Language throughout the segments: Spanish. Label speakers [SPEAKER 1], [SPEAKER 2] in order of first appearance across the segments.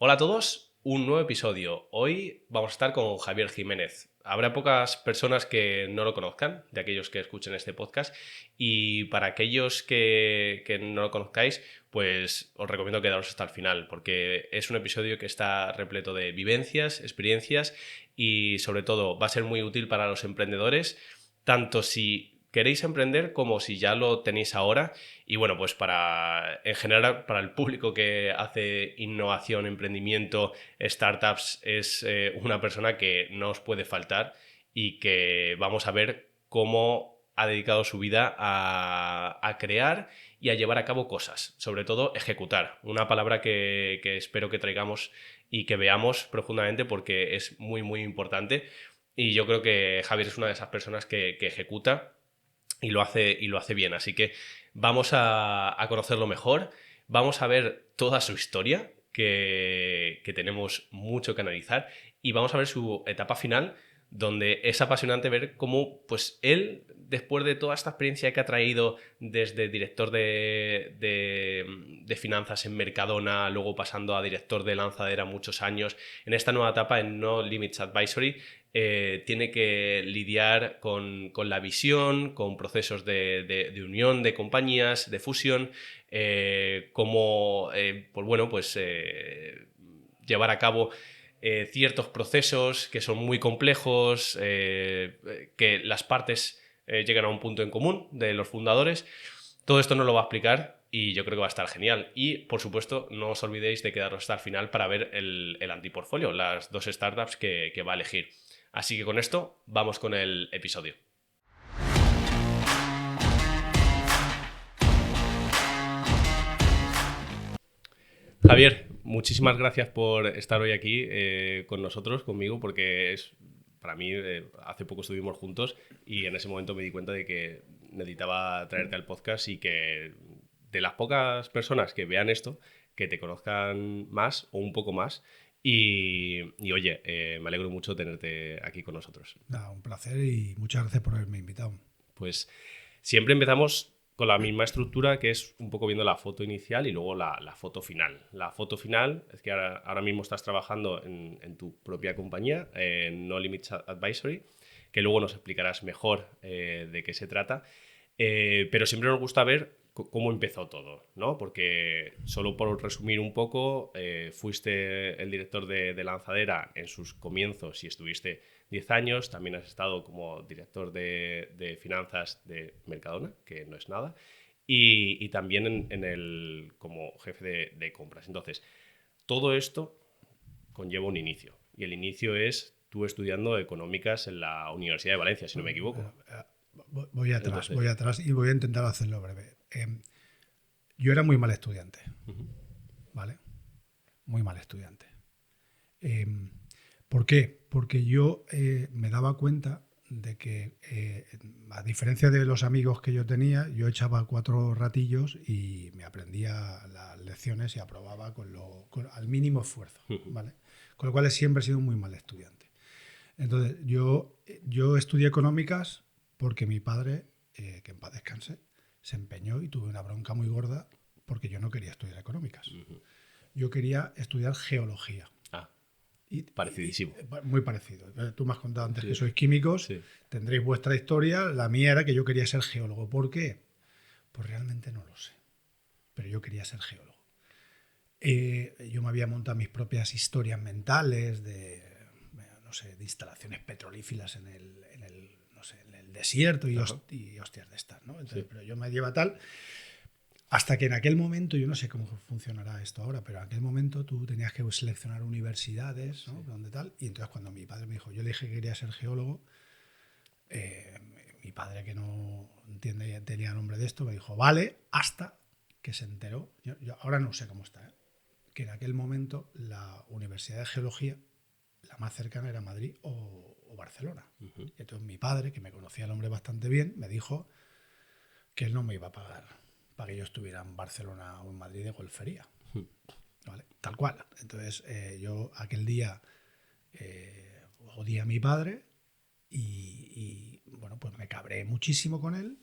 [SPEAKER 1] Hola a todos, un nuevo episodio. Hoy vamos a estar con Javier Jiménez. Habrá pocas personas que no lo conozcan, de aquellos que escuchen este podcast, y para aquellos que no lo conozcáis, pues os recomiendo quedaros hasta el final, porque es un episodio que está repleto de vivencias, experiencias y sobre todo va a ser muy útil para los emprendedores, tanto si queréis emprender como si ya lo tenéis ahora. Y bueno, pues en general, para el público que hace innovación, emprendimiento, startups, es una persona que no os puede faltar y que vamos a ver cómo ha dedicado su vida a crear y a llevar a cabo cosas, sobre todo ejecutar, una palabra que espero que traigamos y que veamos profundamente porque es muy, muy importante. Y yo creo que Javier es una de esas personas que ejecuta y lo hace bien. Así que vamos a conocerlo mejor, vamos a ver toda su historia, que tenemos mucho que analizar, y vamos a ver su etapa final, donde es apasionante ver cómo pues él, después de toda esta experiencia que ha traído desde director de finanzas en Mercadona, luego pasando a director de Lanzadera muchos años, en esta nueva etapa en No Limits Advisory, tiene que lidiar con la visión, con procesos de unión de compañías, de fusión, cómo pues bueno, pues, llevar a cabo ciertos procesos que son muy complejos, que las partes llegan a un punto en común de los fundadores. Todo esto nos lo va a explicar y yo creo que va a estar genial. Y, por supuesto, no os olvidéis de quedaros hasta el final para ver el antiportfolio, las dos startups que va a elegir. Así que con esto vamos con el episodio. Javier, muchísimas gracias por estar hoy aquí con nosotros, conmigo, porque es para mí, hace poco estuvimos juntos y en ese momento me di cuenta de que necesitaba traerte al podcast y que de las pocas personas que vean esto, que te conozcan más o un poco más. Y oye, me alegro mucho tenerte aquí con nosotros.
[SPEAKER 2] Un placer y muchas gracias por haberme invitado.
[SPEAKER 1] Pues siempre empezamos con la misma estructura, que es un poco viendo la foto inicial y luego la foto final. La foto final es que ahora mismo estás trabajando en tu propia compañía, en No Limits Advisory, que luego nos explicarás mejor de qué se trata. Pero siempre nos gusta ver cómo empezó todo, ¿no? Porque, solo por resumir un poco, fuiste el director de Lanzadera en sus comienzos y estuviste 10 años. También has estado como director de finanzas de Mercadona, que no es nada, y también como jefe de compras. Entonces, todo esto conlleva un inicio, y el inicio es tú estudiando económicas en la Universidad de Valencia, si no me equivoco.
[SPEAKER 2] Voy
[SPEAKER 1] Entonces,
[SPEAKER 2] atrás y voy a intentar hacerlo breve. Yo era muy mal estudiante, ¿vale? Muy mal estudiante. Eh, ¿Por qué? Porque yo me daba cuenta de que, a diferencia de los amigos que yo tenía, yo echaba 4 ratillos y me aprendía las lecciones y aprobaba al mínimo esfuerzo, ¿vale? Con lo cual siempre he sido un muy mal estudiante. Entonces, yo estudié económicas porque mi padre, que en paz descanse, se empeñó y tuve una bronca muy gorda porque yo no quería estudiar económicas. Yo quería estudiar geología.
[SPEAKER 1] ah,
[SPEAKER 2] Y,
[SPEAKER 1] parecidísimo.
[SPEAKER 2] muy parecido. Tú me has contado antes
[SPEAKER 1] Sí,
[SPEAKER 2] que sois químicos,
[SPEAKER 1] sí.
[SPEAKER 2] tendréis vuestra historia. La mía era que yo quería ser geólogo. ¿Por qué? Pues realmente no lo sé. Pero yo quería ser geólogo. Yo me había montado mis propias historias mentales no sé, de instalaciones petrolíferas no sé, en el desierto y hostias de estas, ¿no? Entonces,
[SPEAKER 1] Sí.
[SPEAKER 2] pero yo me lleva tal. Hasta que en aquel momento, yo no sé cómo funcionará esto ahora, pero en aquel momento tú tenías que seleccionar universidades, ¿no? Donde tal. Y entonces cuando mi padre me dijo, yo le dije que quería ser geólogo, eh, mi padre, que no entiende, tenía nombre de esto, me dijo, vale, hasta que se enteró. Yo ahora no sé cómo está, ¿eh? Que en aquel momento la Universidad de Geología, la más cercana, era Madrid o Barcelona. Y entonces mi padre, que me conocía el hombre bastante bien, me dijo que él no me iba a pagar para que yo estuviera en Barcelona o en Madrid de golfería. ¿Vale? Tal cual. Entonces, yo aquel día odié a mi padre bueno, pues me cabré muchísimo con él.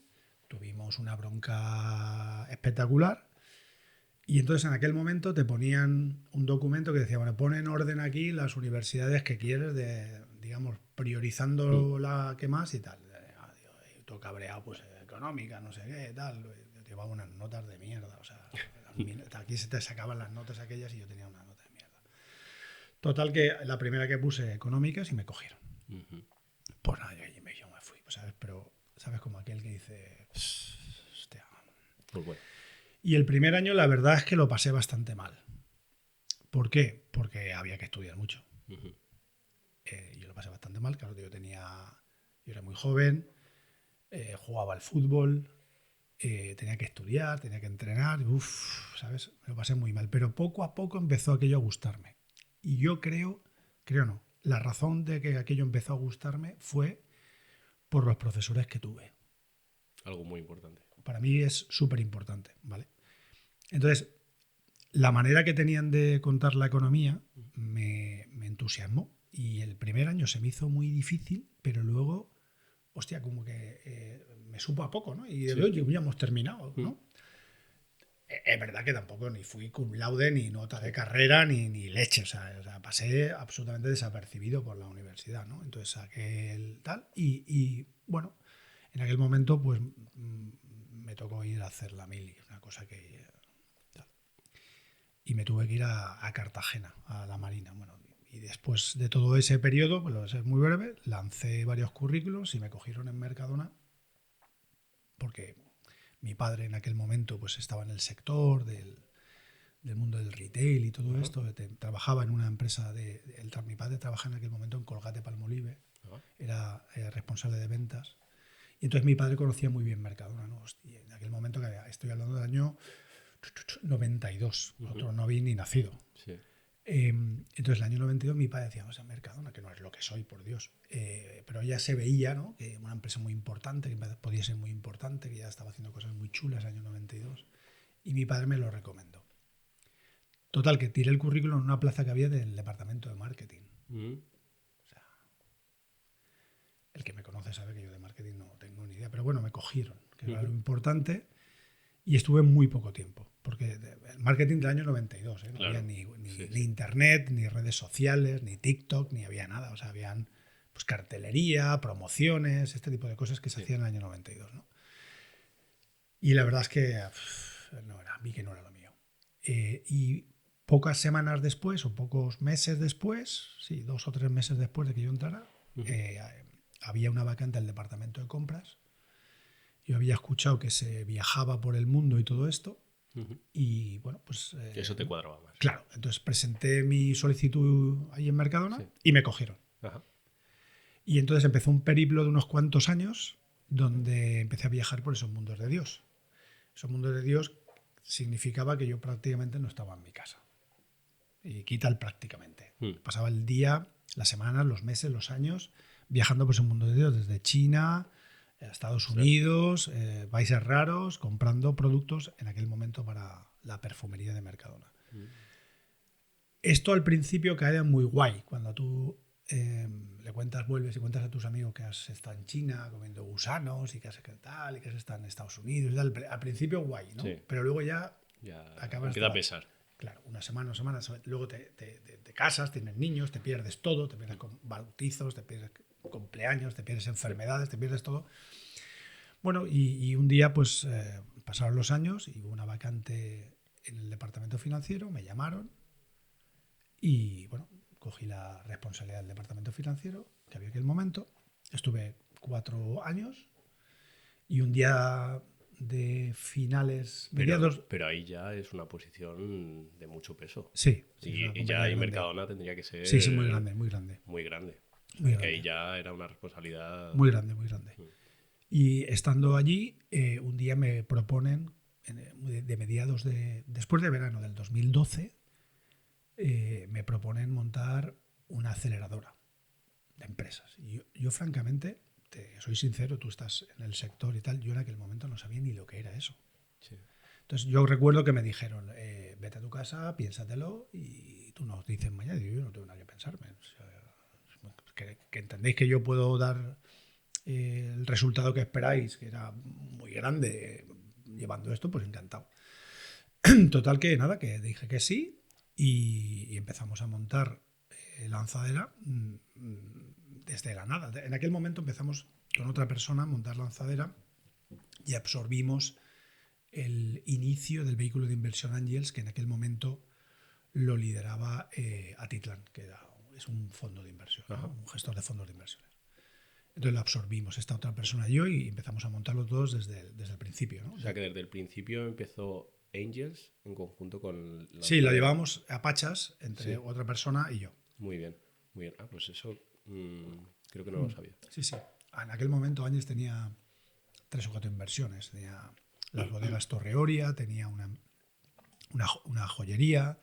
[SPEAKER 2] Tuvimos una bronca espectacular Y entonces en aquel momento te ponían un documento que decía, bueno, pon en orden aquí las universidades que quieres, digamos, priorizando la que más y tal. Y todo cabreado, pues económica, no sé qué, tal. Yo llevaba unas notas de mierda, o sea, aquí se te sacaban las notas aquellas y yo tenía una nota de mierda. Total que la primera que puse económicas y me cogieron. Pues nada, yo me fui, pues, ¿sabes? Pero, ¿sabes? Como aquel que dice, hostia.
[SPEAKER 1] Pues bueno.
[SPEAKER 2] Y el primer año la verdad es que lo pasé bastante mal. ¿Por qué? Porque había que estudiar mucho. Yo lo pasé bastante mal, claro, yo era muy joven, jugaba al fútbol, tenía que estudiar, tenía que entrenar, ¿sabes? Me lo pasé muy mal, pero poco a poco empezó aquello a gustarme. Y yo creo no, la razón de que aquello empezó a gustarme fue por los profesores que tuve.
[SPEAKER 1] Algo muy importante.
[SPEAKER 2] Para mí es súper importante, ¿vale? Entonces, la manera que tenían de contar la economía me entusiasmó. Y el primer año se me hizo muy difícil, pero luego, hostia, como que me supo a poco, ¿no? Y oye, ya hemos terminado, ¿no? Es verdad que tampoco ni fui cum laude, ni nota de carrera, ni leche. O sea, pasé absolutamente desapercibido por la universidad, ¿no? Entonces saqué el tal y bueno, en aquel momento pues me tocó ir a hacer la mili, una cosa que... Y me tuve que ir a Cartagena, a la Marina. Bueno, y después de todo ese periodo, pues lo voy a ser muy breve, lancé varios currículos y me cogieron en Mercadona porque mi padre en aquel momento pues estaba en el sector del mundo del retail y todo esto. Trabajaba en una empresa mi padre trabajaba en aquel momento en Colgate-Palmolive, era responsable de ventas. Y entonces mi padre conocía muy bien Mercadona, ¿no? Hostia, en aquel momento, que estoy hablando del año 92, nosotros no había ni nacido.
[SPEAKER 1] Sí.
[SPEAKER 2] Entonces, el año 92 mi padre decía, o sea, Mercadona, que no es lo que soy, por Dios. Pero ya se veía, ¿no? Que una empresa muy importante, que podía ser muy importante, que ya estaba haciendo cosas muy chulas el año 92. Y mi padre me lo recomendó. Total, que tiré el currículum en una plaza que había del departamento de marketing. O sea, el que me conoce sabe que yo de marketing no tengo ni idea. Pero bueno, me cogieron, que era lo importante. Y estuve muy poco tiempo, porque el marketing del año 92, no
[SPEAKER 1] Claro.
[SPEAKER 2] había ni internet, ni redes sociales, ni TikTok, ni había nada. O sea, habían pues cartelería, promociones, este tipo de cosas que se hacían en el año 92, ¿no? Y la verdad es que vi que no era lo mío. Y pocas semanas después, o pocos meses después, sí, 2 o 3 meses después de que yo entrara, había una vacante en el departamento de compras. Yo había escuchado que se viajaba por el mundo y todo esto. Y bueno, pues...
[SPEAKER 1] Eso te cuadraba más.
[SPEAKER 2] Claro, entonces presenté mi solicitud ahí en Mercadona y me cogieron.
[SPEAKER 1] Ajá.
[SPEAKER 2] Y entonces empezó un periplo de unos cuantos años donde empecé a viajar por esos mundos de Dios. Esos mundos de Dios significaba que yo prácticamente no estaba en mi casa. Y quita el prácticamente. Pasaba el día, las semanas, los meses, los años viajando por ese mundo de Dios, desde China... Estados Unidos, países raros, comprando productos en aquel momento para la perfumería de Mercadona. Esto al principio queda muy guay, cuando tú vuelves y cuentas a tus amigos que has estado en China comiendo gusanos y que has tal, y que has estado en Estados Unidos. Tal. Al principio guay, ¿no?
[SPEAKER 1] Sí.
[SPEAKER 2] Pero luego ya
[SPEAKER 1] acabas empieza a pesar.
[SPEAKER 2] Claro, una semana, luego te casas, tienes niños, te pierdes todo, te pierdes con bautizos, te pierdes cumpleaños, te pierdes enfermedades, te pierdes todo. Bueno, y un día pues pasaron los años y hubo una vacante en el departamento financiero, me llamaron y bueno, cogí la responsabilidad del departamento financiero que había en aquel momento. Estuve 4 años y un día de finales, mediados...
[SPEAKER 1] Pero ahí ya es una posición de mucho peso.
[SPEAKER 2] Sí.
[SPEAKER 1] Y ya ahí Mercadona tendría que ser...
[SPEAKER 2] Sí, muy grande, muy grande.
[SPEAKER 1] Muy grande.
[SPEAKER 2] Muy
[SPEAKER 1] que
[SPEAKER 2] grande.
[SPEAKER 1] ahí ya era una responsabilidad...
[SPEAKER 2] Muy grande, muy grande. Y estando allí, un día me proponen, de mediados después de verano del 2012, me proponen montar una aceleradora de empresas. Y yo francamente, soy sincero, tú estás en el sector y tal, yo en aquel momento no sabía ni lo que era eso.
[SPEAKER 1] Sí.
[SPEAKER 2] Entonces yo recuerdo que me dijeron, vete a tu casa, piénsatelo y tú nos dices mañana. Y yo no tengo nada que pensarme. O sea, que entendéis que yo puedo dar el resultado que esperáis, que era muy grande, llevando esto, pues encantado. Total que nada, que dije que sí y empezamos a montar Lanzadera desde la nada. En aquel momento empezamos con otra persona a montar Lanzadera y absorbimos el inicio del vehículo de inversión Angels, que en aquel momento lo lideraba Atitlán, que es un fondo de inversión, ¿no? Un gestor de fondos de inversiones. Entonces lo absorbimos, esta otra persona y yo, y empezamos a montarlo todos desde el principio, ¿no?
[SPEAKER 1] O sea que desde el principio empezó Angels en conjunto con...
[SPEAKER 2] Sí, lo llevábamos a pachas entre
[SPEAKER 1] Sí.
[SPEAKER 2] otra persona y yo.
[SPEAKER 1] Muy bien, muy bien. Ah, pues eso creo que no lo sabía.
[SPEAKER 2] Sí, sí. En aquel momento Áñez tenía 3 o 4 inversiones. Tenía las bodegas Torreoria, tenía una joyería,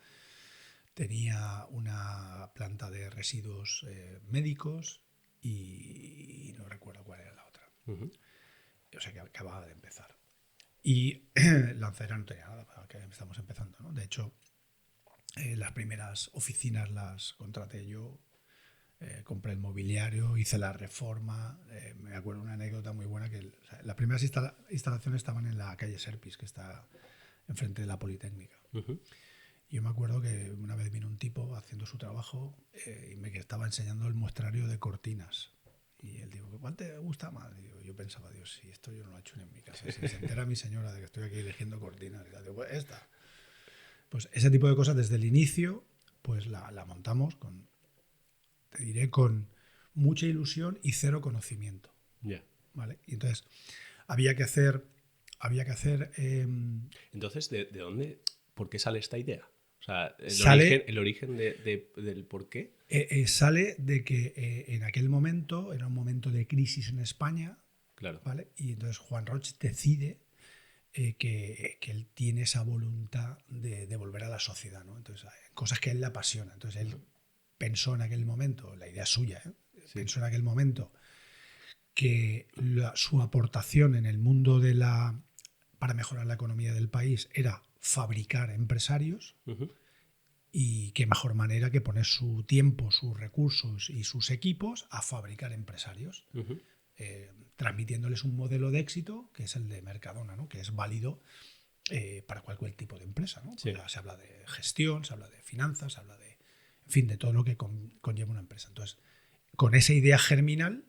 [SPEAKER 2] tenía una planta de residuos médicos y no recuerdo cuál era la otra.
[SPEAKER 1] Ujú.
[SPEAKER 2] O sea que acababa de empezar. Y Lanzadera no tenía nada, que estamos empezando, ¿no? De hecho, las primeras oficinas las contraté yo. Compré el mobiliario, hice la reforma. Me acuerdo una anécdota muy buena que las primeras instalaciones estaban en la calle Serpis, que está enfrente de la Politécnica.
[SPEAKER 1] Uh-huh.
[SPEAKER 2] Yo me acuerdo que una vez vino un tipo haciendo su trabajo y me estaba enseñando el muestrario de cortinas. Y él dijo, ¿cuál te gusta más? Y yo pensaba, Dios, si esto yo no lo he hecho ni en mi casa. Si se entera mi señora de que estoy aquí eligiendo cortinas. Y digo, pues esta. Pues ese tipo de cosas desde el inicio, pues la montamos te diré, con mucha ilusión y cero conocimiento.
[SPEAKER 1] Yeah.
[SPEAKER 2] ¿Vale? Y entonces había que hacer
[SPEAKER 1] Entonces, ¿de dónde? ¿Por qué sale esta idea? O sea, el origen del por qué.
[SPEAKER 2] Sale de que en aquel momento era un momento de crisis en España.
[SPEAKER 1] Claro.
[SPEAKER 2] ¿Vale? Y entonces Juan Roig decide que él tiene esa voluntad de devolver a la sociedad, ¿no? Entonces, cosas que a él le apasiona. Entonces él pensó en aquel momento, la idea suya, sí. Pensó en aquel momento que su aportación en el mundo para mejorar la economía del país era fabricar empresarios.
[SPEAKER 1] Uh-huh.
[SPEAKER 2] Y qué mejor manera que poner su tiempo, sus recursos y sus equipos a fabricar empresarios,
[SPEAKER 1] uh-huh.
[SPEAKER 2] Transmitiéndoles un modelo de éxito que es el de Mercadona, ¿no? Que es válido para cualquier tipo de empresa, ¿no?
[SPEAKER 1] Sí.
[SPEAKER 2] Se habla de gestión, se habla de finanzas, se habla de, en fin, de todo lo que conlleva una empresa. Entonces, con esa idea germinal,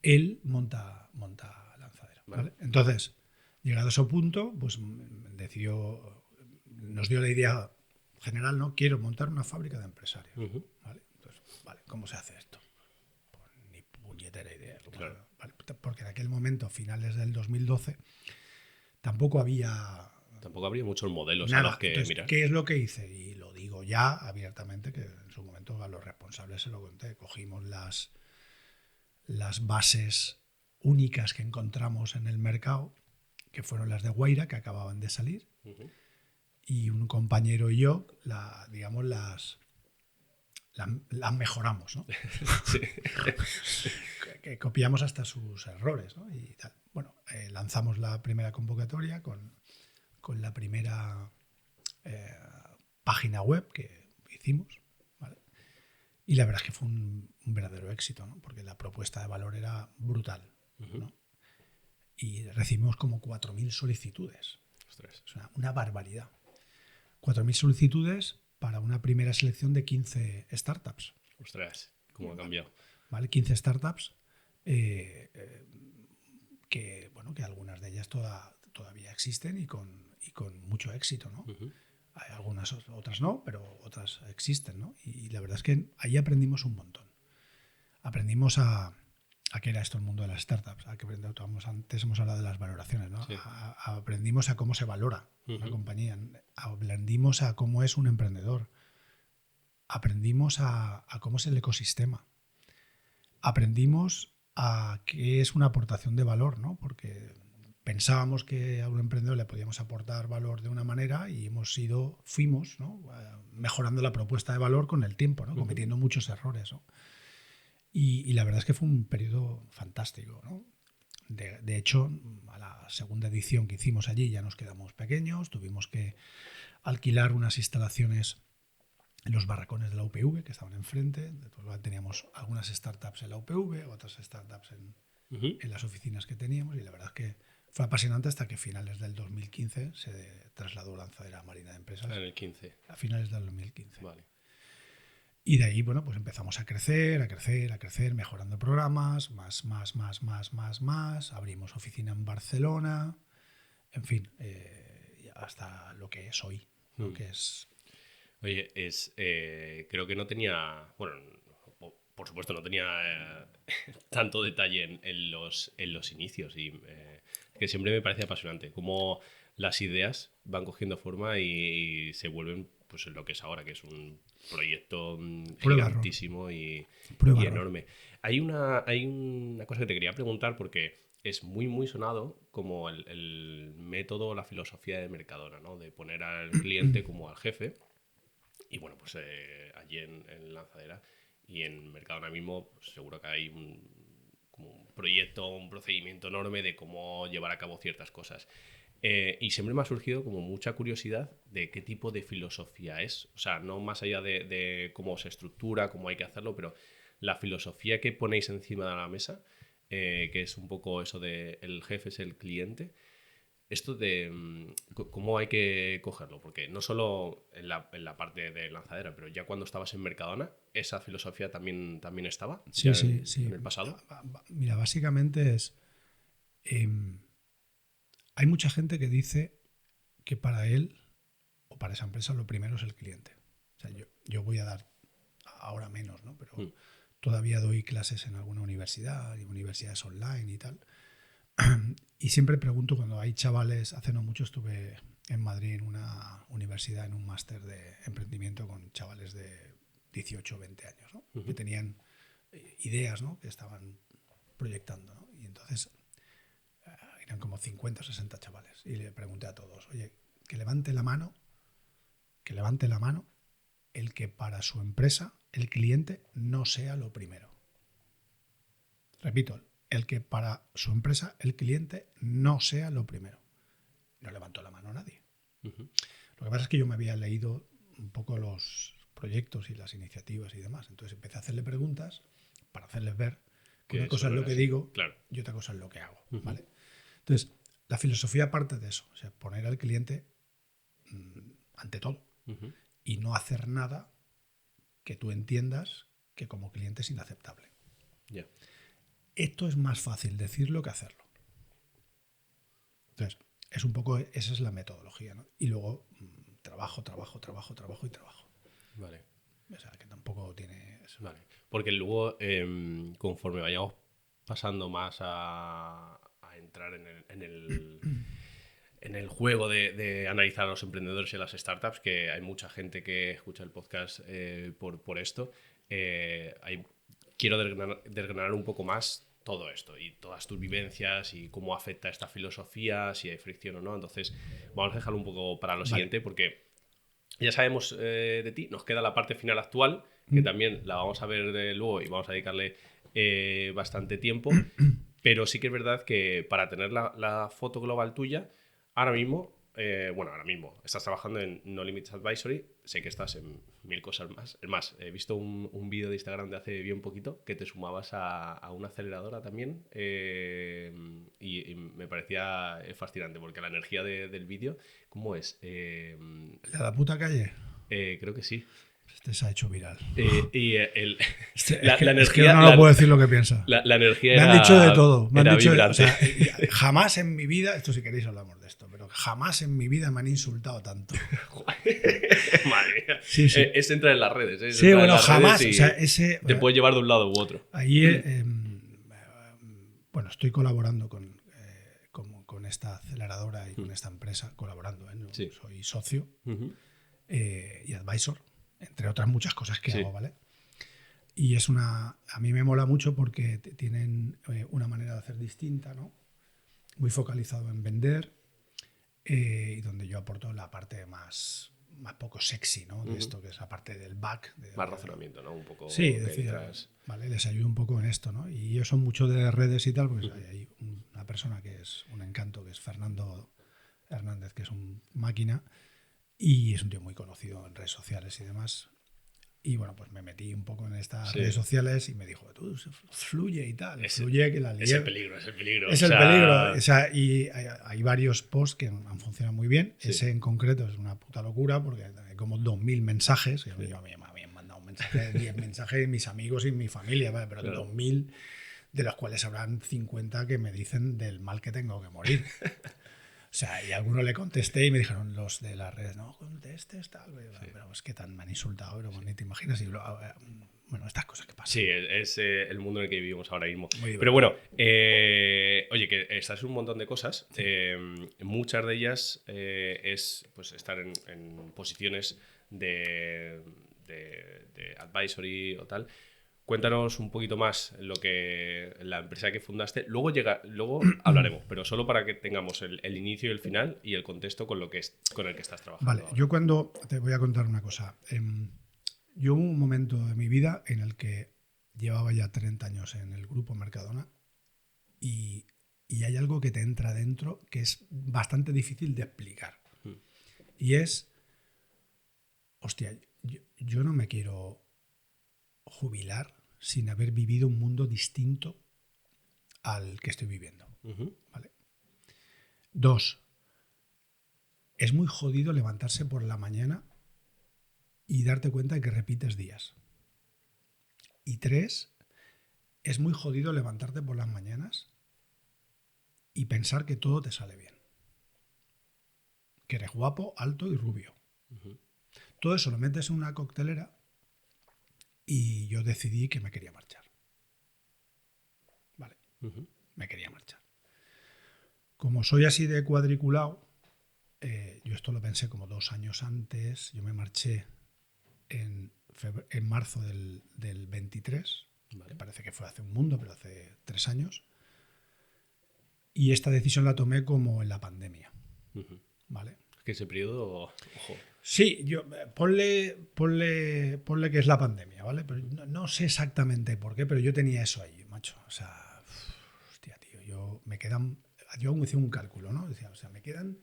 [SPEAKER 2] él monta Lanzadera. ¿Vale? Entonces, llegado a ese punto, pues nos dio la idea general, ¿no? Quiero montar una fábrica de empresarios.
[SPEAKER 1] Uh-huh.
[SPEAKER 2] ¿Vale? Entonces, ¿cómo se hace esto? Pues ni puñetera idea.
[SPEAKER 1] Claro.
[SPEAKER 2] ¿Vale? Porque en aquel momento, finales del 2012, tampoco habría
[SPEAKER 1] muchos modelos
[SPEAKER 2] nada.
[SPEAKER 1] A los que
[SPEAKER 2] Entonces,
[SPEAKER 1] mirar.
[SPEAKER 2] ¿qué es lo que hice? Y lo digo ya abiertamente, que en su momento a los responsables se lo conté. Cogimos las bases únicas que encontramos en el mercado, que fueron las de Guaira, que acababan de salir. Uh-huh. Y un compañero y yo, las mejoramos, ¿no?
[SPEAKER 1] Sí.
[SPEAKER 2] que copiamos hasta sus errores, ¿no? Y tal. Bueno, lanzamos la primera convocatoria con la primera página web que hicimos, ¿vale? Y la verdad es que fue un verdadero éxito, ¿no? Porque la propuesta de valor era brutal, uh-huh. ¿no? Y recibimos como 4.000 solicitudes.
[SPEAKER 1] Ostras.
[SPEAKER 2] Es una barbaridad. 4.000 solicitudes para una primera selección de 15 startups.
[SPEAKER 1] Ostras, cómo ha cambiado.
[SPEAKER 2] ¿Vale? 15 startups que algunas de ellas todavía existen y con mucho éxito, ¿no? Uh-huh. Hay algunas otras no, pero otras existen, ¿no? Y la verdad es que ahí aprendimos un montón. Aprendimos a qué era esto el mundo de las startups. Antes hemos hablado de las valoraciones, ¿no? Sí. Aprendimos a cómo se valora una compañía. Aprendimos a cómo es un emprendedor. Aprendimos a cómo es el ecosistema. Aprendimos a qué es una aportación de valor, ¿no? Porque pensábamos que a un emprendedor le podíamos aportar valor de una manera y fuimos, ¿no? Mejorando la propuesta de valor con el tiempo, ¿no? Cometiendo muchos errores, ¿no? Y la verdad es que fue un periodo fantástico, ¿no? De hecho, a la segunda edición que hicimos allí ya nos quedamos pequeños, tuvimos que alquilar unas instalaciones en los barracones de la UPV que estaban enfrente. Teníamos algunas startups en la UPV, otras startups en las oficinas que teníamos, y la verdad es que Fue apasionante hasta que a finales del 2015 se trasladó Lanzadera a Marina de Empresas.
[SPEAKER 1] En el 15.
[SPEAKER 2] A finales del 2015.
[SPEAKER 1] Vale.
[SPEAKER 2] Y de ahí, bueno, pues empezamos a crecer, mejorando programas, más. Abrimos oficina en Barcelona, en fin, hasta lo que es hoy, ¿no? Que es...
[SPEAKER 1] Oye, creo que no tenía, bueno, por supuesto no tenía tanto detalle en los inicios y que siempre me parece apasionante cómo las ideas van cogiendo forma y se vuelven pues en lo que es ahora, que es un proyecto gigantísimo y enorme. Hay una cosa que te quería preguntar porque es muy, muy sonado como el método, la filosofía de Mercadona, ¿no? De poner al cliente como al jefe. Y bueno, pues allí en Lanzadera y en Mercadona mismo, pues, seguro que hay como un proyecto, un procedimiento enorme de cómo llevar a cabo ciertas cosas. Y siempre me ha surgido como mucha curiosidad de qué tipo de filosofía es. O sea, no más allá de cómo se estructura, cómo hay que hacerlo, pero la filosofía que ponéis encima de la mesa, que es un poco eso de el jefe es el cliente. Esto de cómo hay que cogerlo, porque no solo en la parte de Lanzadera, pero ya cuando estabas en Mercadona, ¿esa filosofía también estaba?
[SPEAKER 2] Sí.
[SPEAKER 1] En el pasado.
[SPEAKER 2] Mira, básicamente es... hay mucha gente que dice que para él o para esa empresa lo primero es el cliente. O sea, yo voy a dar ahora menos, ¿no? Pero todavía doy clases en alguna universidad, y universidades online y tal. Y siempre pregunto cuando hay chavales, hace no mucho estuve en Madrid en una universidad, en un máster de emprendimiento con chavales de 18 o 20 años, ¿no? Que tenían ideas, ¿no? Que estaban proyectando, ¿no? Y entonces eran como 50 o 60 chavales. Y le pregunté a todos, oye, que levante la mano el que para su empresa el cliente no sea lo primero. Repito, el que para su empresa el cliente no sea lo primero. No levantó la mano nadie. Lo que pasa es que yo me había leído un poco los proyectos y las iniciativas y demás. Entonces empecé a hacerle preguntas para hacerles ver que una cosa es lo que digo, claro, y otra cosa es lo que hago. ¿Vale? Entonces, la filosofía parte de eso. O sea, poner al cliente ante todo. Y no hacer nada que tú entiendas que como cliente es inaceptable.
[SPEAKER 1] Yeah.
[SPEAKER 2] Esto es más fácil decirlo que hacerlo. Entonces, es un poco, esa es la metodología, ¿no? Y luego trabajo.
[SPEAKER 1] Vale.
[SPEAKER 2] O sea, que tampoco tiene eso.
[SPEAKER 1] Vale. Porque luego, conforme vayamos pasando más a entrar en el juego de analizar a los emprendedores y a las startups, que hay mucha gente que escucha el podcast por esto, quiero desgranar un poco más todo esto y todas tus vivencias y cómo afecta esta filosofía, si hay fricción o no. Entonces, vamos a dejarlo un poco para lo siguiente, porque ya sabemos de ti, nos queda la parte final actual, que también la vamos a ver luego y vamos a dedicarle bastante tiempo, pero sí que es verdad que para tener la foto global tuya, ahora mismo estás trabajando en No Limits Advisory, sé que estás en 1000 cosas más. Es más, he visto un vídeo de Instagram de hace bien poquito que te sumabas a una aceleradora también y me parecía fascinante porque la energía del vídeo, ¿cómo es?
[SPEAKER 2] ¿La puta calle?
[SPEAKER 1] Creo que sí.
[SPEAKER 2] Este se ha hecho viral.
[SPEAKER 1] La energía,
[SPEAKER 2] no lo puedo decir lo que piensa.
[SPEAKER 1] La energía
[SPEAKER 2] me han dicho de todo. Me han dicho
[SPEAKER 1] vibrante.
[SPEAKER 2] O sea, jamás en mi vida, esto si queréis hablamos de esto, pero jamás en mi vida me han insultado tanto.
[SPEAKER 1] Madre mía.
[SPEAKER 2] Sí.
[SPEAKER 1] Es entrar en las redes.
[SPEAKER 2] Sí, bueno, jamás. O sea,
[SPEAKER 1] te puedes llevar de un lado u otro.
[SPEAKER 2] Ahí, bueno, estoy colaborando con esta aceleradora y con esta empresa, colaborando. Sí. Soy socio y advisor, entre otras muchas cosas que hago, ¿vale? Y a mí me mola mucho porque tienen una manera de hacer distinta, ¿no? Muy focalizado en vender y donde yo aporto la parte más poco sexy, ¿no? De esto, que es la parte del back.
[SPEAKER 1] Más razonamiento, ¿no? Un poco.
[SPEAKER 2] Sí, es decir, ¿vale? Les ayudo un poco en esto, ¿no? Y ellos son mucho de redes y tal, pues hay una persona que es un encanto, que es Fernando Hernández, que es un máquina y es un tío muy conocido en redes sociales y demás. Y bueno, pues me metí un poco en estas
[SPEAKER 1] Sí.
[SPEAKER 2] redes sociales y me dijo, tú, fluye y tal,
[SPEAKER 1] Es-
[SPEAKER 2] fluye que la lié.
[SPEAKER 1] Es el peligro, es el peligro.
[SPEAKER 2] Es
[SPEAKER 1] o
[SPEAKER 2] el
[SPEAKER 1] sea,
[SPEAKER 2] peligro. O sea, y hay varios posts que han funcionado muy bien.
[SPEAKER 1] Sí.
[SPEAKER 2] Ese en concreto es una puta locura porque hay como 2000 mensajes. Y
[SPEAKER 1] Sí.
[SPEAKER 2] yo me habían mandado un mensaje, 10 mensajes de mis amigos y mi familia, ¿vale? Pero
[SPEAKER 1] Claro.
[SPEAKER 2] 2000, de los cuales habrán 50 que me dicen del mal que tengo que morir. O sea, y a algunos le contesté y me dijeron los de las redes, no contestes, tal. Pero es que tan me han insultado, pero ni te imaginas. Y bueno, estas cosas que pasan.
[SPEAKER 1] Sí, es el mundo en el que vivimos ahora mismo.
[SPEAKER 2] Muy
[SPEAKER 1] Pero bueno, oye, que estás en un montón de cosas. Muchas de ellas es pues, estar en posiciones de advisory o tal. Cuéntanos un poquito más la empresa que fundaste. Luego hablaremos, pero solo para que tengamos el inicio y el final y el contexto con el que estás trabajando.
[SPEAKER 2] Vale,
[SPEAKER 1] ahora.
[SPEAKER 2] yo cuando te voy a contar una cosa. Yo hubo un momento de mi vida en el que llevaba ya 30 años en el grupo Mercadona y hay algo que te entra dentro que es bastante difícil de explicar. Y es, hostia, yo no me quiero jubilar sin haber vivido un mundo distinto al que estoy viviendo. ¿Vale? 2, es muy jodido levantarse por la mañana y darte cuenta de que repites días. Y 3, es muy jodido levantarte por las mañanas y pensar que todo te sale bien. Que eres guapo, alto y rubio. Todo eso lo metes en una coctelera y yo decidí que me quería marchar. Vale, me quería marchar. Como soy así de cuadriculado, yo esto lo pensé como 2 años antes. Yo me marché en marzo del 23. Vale. Parece que fue hace un mundo, pero hace 3 años. Y esta decisión la tomé como en la pandemia. ¿Vale?
[SPEAKER 1] Es que ese periodo, ojo.
[SPEAKER 2] Sí, ponle que es la pandemia, ¿vale? Pero no sé exactamente por qué, pero yo tenía eso ahí, macho. O sea, hostia, tío, yo aún hice un cálculo, ¿no? Decía, o sea, me quedan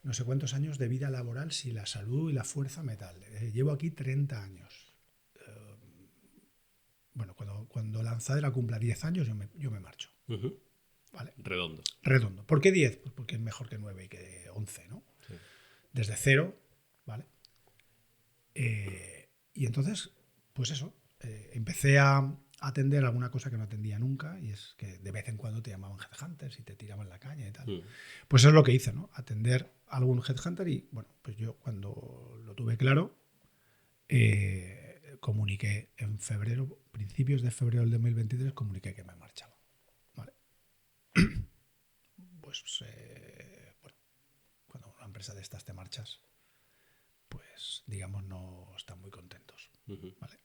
[SPEAKER 2] no sé cuántos años de vida laboral si la salud y la fuerza me tal. Llevo aquí 30 años. Bueno, cuando Lanzadera cumpla 10 años, yo me marcho. ¿Vale?
[SPEAKER 1] Redondo.
[SPEAKER 2] ¿Por qué 10? Pues porque es mejor que 9 y que 11, ¿no? Sí. Desde cero, ¿vale? Y entonces, pues eso, empecé a atender alguna cosa que no atendía nunca, y es que de vez en cuando te llamaban headhunters y te tiraban la caña y tal. Pues eso es lo que hice, ¿no? Atender a algún headhunter y, bueno, pues yo cuando lo tuve claro, comuniqué en febrero, principios de febrero del 2023, comuniqué que me marchaba. ¿Vale? Pues, bueno, cuando una empresa de estas te marchas, pues digamos no están muy contentos, ¿vale?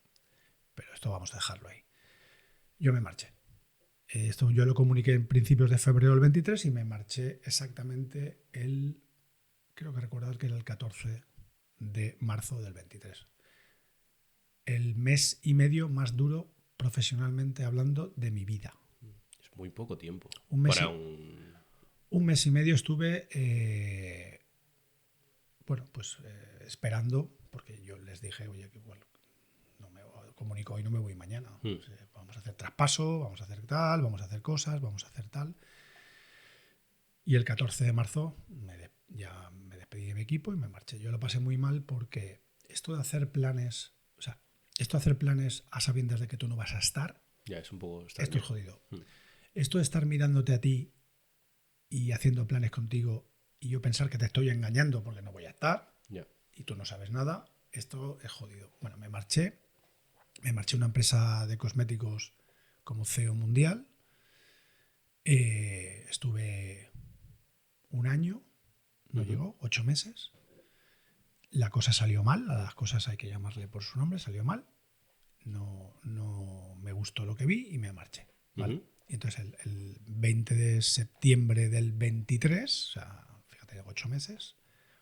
[SPEAKER 2] Pero esto vamos a dejarlo ahí. Yo me marché. Esto yo lo comuniqué en principios de febrero del 23 y me marché exactamente creo que recordar que era el 14 de marzo del 23. El mes y medio más duro profesionalmente hablando de mi vida.
[SPEAKER 1] Es muy poco tiempo.
[SPEAKER 2] Un mes y medio estuve bueno, pues esperando, porque yo les dije, oye, que igual no me comunico hoy, no me voy mañana. Pues, vamos a hacer traspaso, vamos a hacer tal, vamos a hacer cosas, vamos a hacer tal. Y el 14 de marzo ya me despedí de mi equipo y me marché. Yo lo pasé muy mal porque esto de hacer planes, o sea, esto de hacer planes a sabiendas de que tú no vas a estar,
[SPEAKER 1] ya es un poco extraño.
[SPEAKER 2] Esto es jodido. Esto de estar mirándote a ti y haciendo planes contigo y yo pensar que te estoy engañando porque no voy a estar y tú no sabes nada, esto es jodido. Bueno, me marché a una empresa de cosméticos como CEO mundial. Estuve un año, no llegó, 8 meses. La cosa salió mal, a las cosas hay que llamarle por su nombre, salió mal. No me gustó lo que vi y me marché. ¿Vale? Y entonces el 20 de septiembre del 23, o sea, fíjate, 8 meses,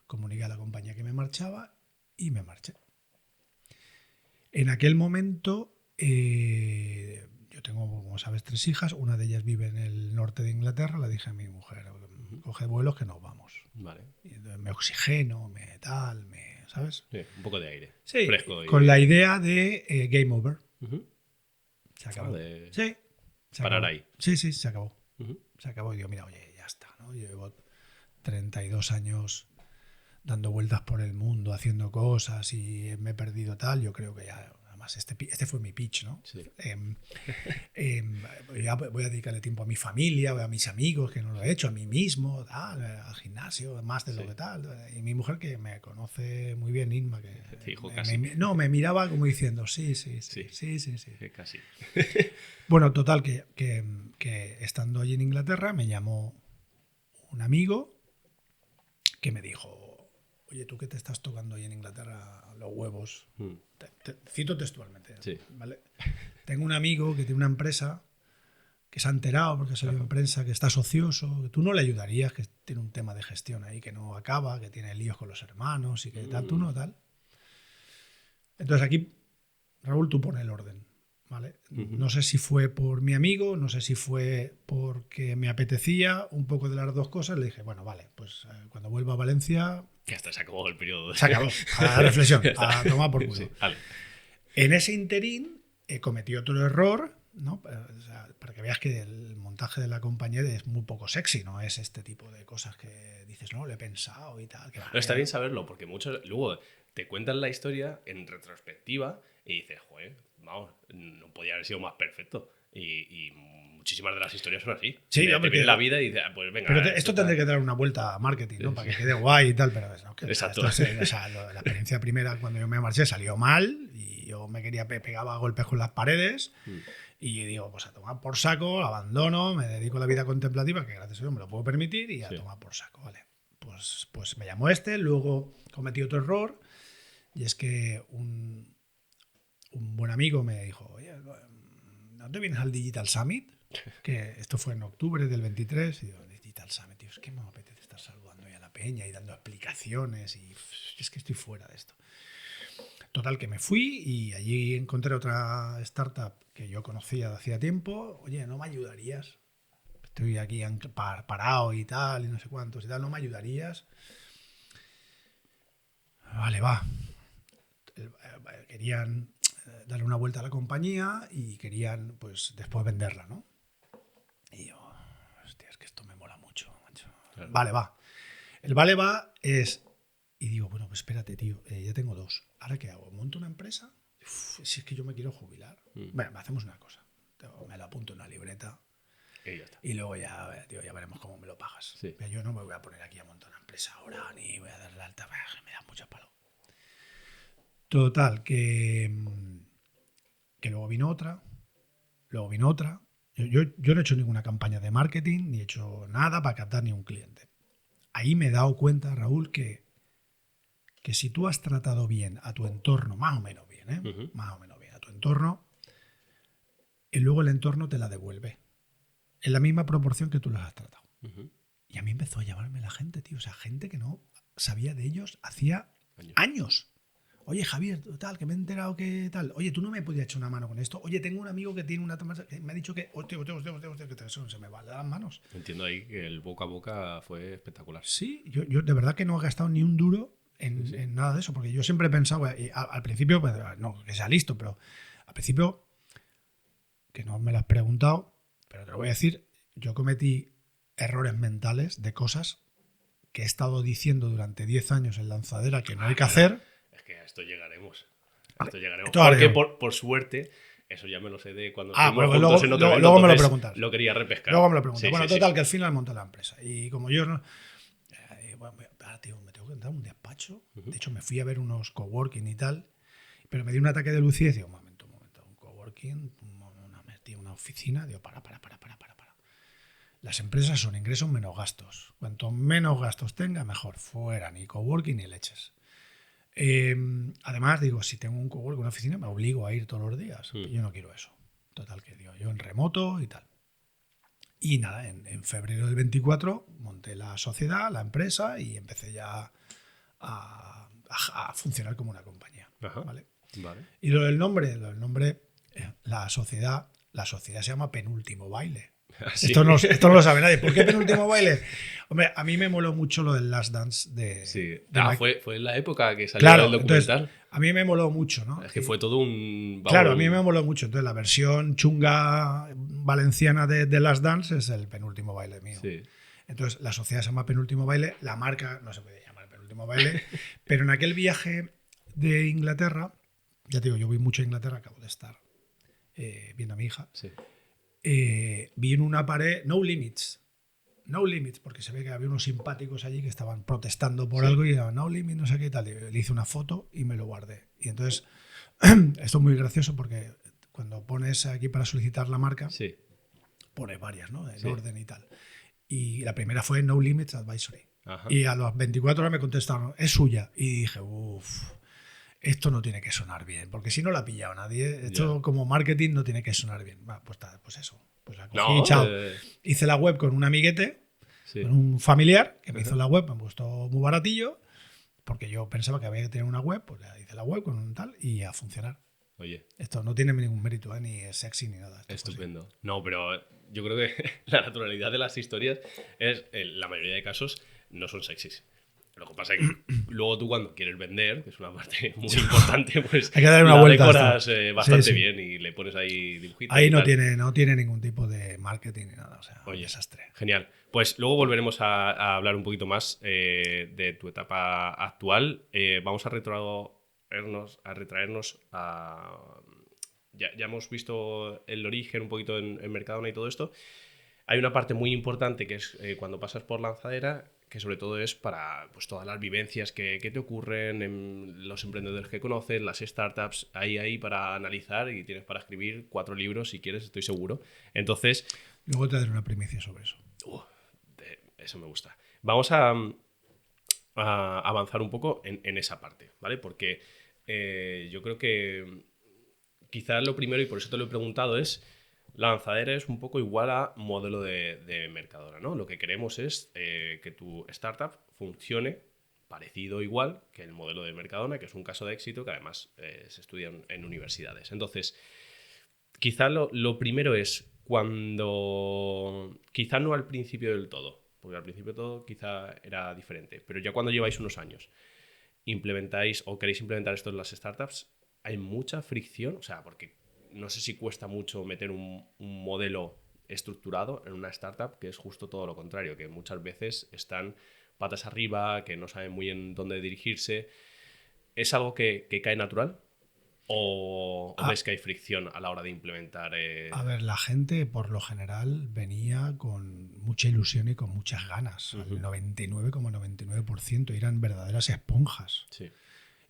[SPEAKER 2] comuniqué a la compañía que me marchaba y me marché. En aquel momento yo yo tengo, como sabes, 3 hijas. Una de ellas vive en el norte de Inglaterra. Le dije a mi mujer, coge vuelos que nos vamos.
[SPEAKER 1] Vale.
[SPEAKER 2] Y entonces me oxigeno, ¿sabes?
[SPEAKER 1] Sí, un poco de aire.
[SPEAKER 2] Sí,
[SPEAKER 1] Fresco.
[SPEAKER 2] con la idea de game over. Se acabó. Sí, se
[SPEAKER 1] parar
[SPEAKER 2] acabó.
[SPEAKER 1] ahí.
[SPEAKER 2] Sí, se acabó. Se acabó y digo, mira, oye, ya está, ¿no? Yo llevo 32 años dando vueltas por el mundo, haciendo cosas y me he perdido tal. Yo creo que ya, además, este fue mi pitch, ¿no?
[SPEAKER 1] Sí.
[SPEAKER 2] Ya voy a dedicarle tiempo a mi familia, a mis amigos, que no lo he hecho, a mí mismo, tal, al gimnasio, más de lo que tal. Y mi mujer, que me conoce muy bien, Inma, que
[SPEAKER 1] te dijo casi.
[SPEAKER 2] me miraba como diciendo, sí.
[SPEAKER 1] Casi.
[SPEAKER 2] Bueno, total, que estando allí en Inglaterra me llamó un amigo que me dijo, oye, tú que te estás tocando ahí en Inglaterra los huevos, te cito textualmente,
[SPEAKER 1] Sí.
[SPEAKER 2] ¿vale? Tengo un amigo que tiene una empresa que se ha enterado porque ha salido en prensa, que está ocioso, que tú no le ayudarías, que tiene un tema de gestión ahí que no acaba, que tiene líos con los hermanos y que tal, tú no, tal. Entonces aquí, Raúl, tú pones el orden, ¿vale? No sé si fue por mi amigo, no sé si fue porque me apetecía, un poco de las dos cosas. Le dije, bueno, vale, pues cuando vuelva a Valencia...
[SPEAKER 1] Ya está, se acabó el periodo.
[SPEAKER 2] Se acabó, a la reflexión, a tomar por culo.
[SPEAKER 1] Sí, vale.
[SPEAKER 2] En ese interín cometí otro error, ¿no? O sea, para que veas que el montaje de la compañía es muy poco sexy, no es este tipo de cosas que dices, no, lo he pensado y tal.
[SPEAKER 1] No, está bien saberlo, porque muchos luego te cuentan la historia en retrospectiva y dices, joder, vamos, no podía haber sido más perfecto. Y muchísimas de las historias son así.
[SPEAKER 2] Sí,
[SPEAKER 1] te
[SPEAKER 2] porque
[SPEAKER 1] viene la vida y dices, pues venga.
[SPEAKER 2] Pero esto tendría que dar una vuelta a marketing, ¿no? Para que quede guay y tal, pero no, que,
[SPEAKER 1] Exacto.
[SPEAKER 2] o sea, la experiencia primera cuando yo me marché salió mal y yo me quería pegaba golpes con las paredes y digo, pues a tomar por saco, abandono, me dedico a la vida contemplativa, que gracias a Dios me lo puedo permitir, y a tomar por saco, ¿vale? Pues me llamó luego cometí otro error, y es que un buen amigo me dijo, oye, ¿no te vienes al Digital Summit? Que esto fue en octubre del 23, y digo, Digital Summit, tío, es que me apetece estar saludando ya a la peña y dando explicaciones, y es que estoy fuera de esto. Total, que me fui y allí encontré otra startup que yo conocía de hacía tiempo. Oye, ¿no me ayudarías? Estoy aquí parado y tal, y no sé cuántos y tal, ¿no me ayudarías? Vale, va. Querían darle una vuelta a la compañía y querían, pues, después venderla, ¿no? Y yo, hostia, es que esto me mola mucho, macho. Claro. Vale, va. El vale, va es... Y digo, bueno, pues espérate, tío, ya tengo 2. ¿Ahora qué hago? ¿Monto una empresa? Uf, si es que yo me quiero jubilar. Bueno, hacemos una cosa. Me lo apunto en una libreta y luego ya, tío, ya veremos cómo me lo pagas.
[SPEAKER 1] Sí.
[SPEAKER 2] Pero yo no me voy a poner aquí a montar una empresa ahora, ni voy a darle la alta. Me da mucho palo. Total, que luego vino otra. Yo no he hecho ninguna campaña de marketing, ni he hecho nada para captar ni un cliente. Ahí me he dado cuenta, Raúl, que si tú has tratado bien a tu entorno, más o menos bien, más o menos bien a tu entorno, y luego el entorno te la devuelve en la misma proporción que tú los has tratado. Y a mí empezó a llamarme la gente, tío, o sea, gente que no sabía de ellos hacía años. Oye, Javier, tal, que me he enterado que tal. Oye, tú no me podías echar una mano con esto. Oye, tengo un amigo que tiene una... que me ha dicho que... Hostia, que se me va de las manos.
[SPEAKER 1] Entiendo ahí que el boca a boca fue espectacular.
[SPEAKER 2] Sí, yo de verdad que no he gastado ni un duro en nada de eso, porque yo siempre he pensado, al principio, pues, no que sea listo, pero al principio, que no me lo has preguntado, pero te lo voy a decir, yo cometí errores mentales de cosas que he estado diciendo durante 10 años en Lanzadera que no hay que hacer.
[SPEAKER 1] Es que a esto llegaremos.
[SPEAKER 2] Porque
[SPEAKER 1] por suerte, eso ya me lo sé de cuando
[SPEAKER 2] estuvimos
[SPEAKER 1] juntos
[SPEAKER 2] luego,
[SPEAKER 1] en otro evento,
[SPEAKER 2] luego me lo preguntas.
[SPEAKER 1] Lo quería repescar.
[SPEAKER 2] Luego me lo preguntas.
[SPEAKER 1] Sí,
[SPEAKER 2] bueno,
[SPEAKER 1] sí,
[SPEAKER 2] total, que al final monté la empresa. Y como yo no... bueno, tío, me tengo que entrar a un despacho. De hecho, me fui a ver unos coworking y tal, pero me dio un ataque de lucidez y digo, un momento, un coworking, una oficina, digo, para. Las empresas son ingresos menos gastos. Cuanto menos gastos tenga, mejor. Fuera, ni coworking ni leches. Además, digo, si tengo un coworking, una oficina, me obligo a ir todos los días. Yo no quiero eso. Total, que digo, yo en remoto y tal. Y nada, en febrero del 24 monté la sociedad, la empresa, y empecé ya a funcionar como una compañía.
[SPEAKER 1] Ajá.
[SPEAKER 2] ¿Vale?
[SPEAKER 1] Vale.
[SPEAKER 2] Y lo del nombre, la sociedad La sociedad se llama Penúltimo Baile.
[SPEAKER 1] ¿Sí?
[SPEAKER 2] Esto no lo sabe nadie. ¿Por qué Penúltimo Baile? Hombre, a mí me moló mucho lo del Last Dance de...
[SPEAKER 1] Sí.
[SPEAKER 2] de
[SPEAKER 1] Fue en la época que salió
[SPEAKER 2] claro,
[SPEAKER 1] el documental.
[SPEAKER 2] entonces, a mí me moló mucho, ¿no?
[SPEAKER 1] Es que fue todo un...
[SPEAKER 2] Claro, a mí me moló mucho. Entonces, la versión chunga valenciana de Last Dance es el Penúltimo Baile mío.
[SPEAKER 1] Sí.
[SPEAKER 2] Entonces, la sociedad se llama Penúltimo Baile, la marca no se puede llamar Penúltimo Baile, pero en aquel viaje de Inglaterra, ya te digo, yo voy mucho a Inglaterra, acabo de estar viendo a mi hija,
[SPEAKER 1] Sí.
[SPEAKER 2] vi en una pared No Limits. No Limits, porque se ve que había unos simpáticos allí que estaban protestando por algo y era No Limits, no sé qué tal. Y le hice una foto y me lo guardé. Y entonces, esto es muy gracioso porque cuando pones aquí para solicitar la marca,
[SPEAKER 1] Sí.
[SPEAKER 2] pones varias, ¿no? En
[SPEAKER 1] Sí.
[SPEAKER 2] orden y tal. Y la primera fue No Limits Advisory.
[SPEAKER 1] Ajá.
[SPEAKER 2] Y a las 24 horas me contestaron, es suya. Y dije, uff, esto no tiene que sonar bien, porque si no la ha pillado nadie, esto como marketing no tiene que sonar bien. Va, pues eso. Pues la cogí y chao. Hice la web con un amiguete,
[SPEAKER 1] Sí.
[SPEAKER 2] con un familiar que me hizo la web, me costó muy baratillo, porque yo pensaba que había que tener una web, pues ya hice la web con un tal y a funcionar.
[SPEAKER 1] Oye.
[SPEAKER 2] Esto no tiene ningún mérito, ni es sexy ni nada.
[SPEAKER 1] Estupendo. No, pero yo creo que la naturalidad de las historias es, en la mayoría de casos, no son sexys. Lo que pasa es que luego tú cuando quieres vender, que es una parte muy importante, pues
[SPEAKER 2] hay que darle una
[SPEAKER 1] la
[SPEAKER 2] vuelta
[SPEAKER 1] decoras bastante
[SPEAKER 2] sí.
[SPEAKER 1] bien y le pones ahí dibujitos.
[SPEAKER 2] Ahí no tiene ningún tipo de marketing ni nada. O sea,
[SPEAKER 1] Oye,
[SPEAKER 2] un desastre.
[SPEAKER 1] Genial. Pues luego volveremos a hablar un poquito más de tu etapa actual. Vamos a retraernos a... Ya hemos visto el origen un poquito en Mercadona y todo esto. Hay una parte muy importante que es cuando pasas por Lanzadera, que sobre todo es para pues, todas las vivencias que te ocurren, en los emprendedores que conoces, las startups, ahí para analizar y tienes para escribir 4 libros si quieres, estoy seguro. Entonces...
[SPEAKER 2] Luego te daré una primicia sobre eso.
[SPEAKER 1] Eso me gusta. Vamos a avanzar un poco en esa parte, ¿vale? Porque yo creo que quizás lo primero, y por eso te lo he preguntado, es la lanzadera es un poco igual a modelo de Mercadona, ¿no? Lo que queremos es que tu startup funcione parecido igual que el modelo de Mercadona, que es un caso de éxito que además se estudia en universidades. Entonces, quizá lo primero es cuando... Quizá no al principio del todo, porque al principio de todo quizá era diferente, pero ya cuando lleváis unos años implementáis o queréis implementar esto en las startups, hay mucha fricción, o sea, porque no sé si cuesta mucho meter un modelo estructurado en una startup, que es justo todo lo contrario, que muchas veces están patas arriba, que no saben muy bien dónde dirigirse. ¿Es algo que cae natural? ¿O ves que hay fricción a la hora de implementar?
[SPEAKER 2] A ver, la gente por lo general venía con mucha ilusión y con muchas ganas. El 99,99% eran verdaderas esponjas.
[SPEAKER 1] Sí.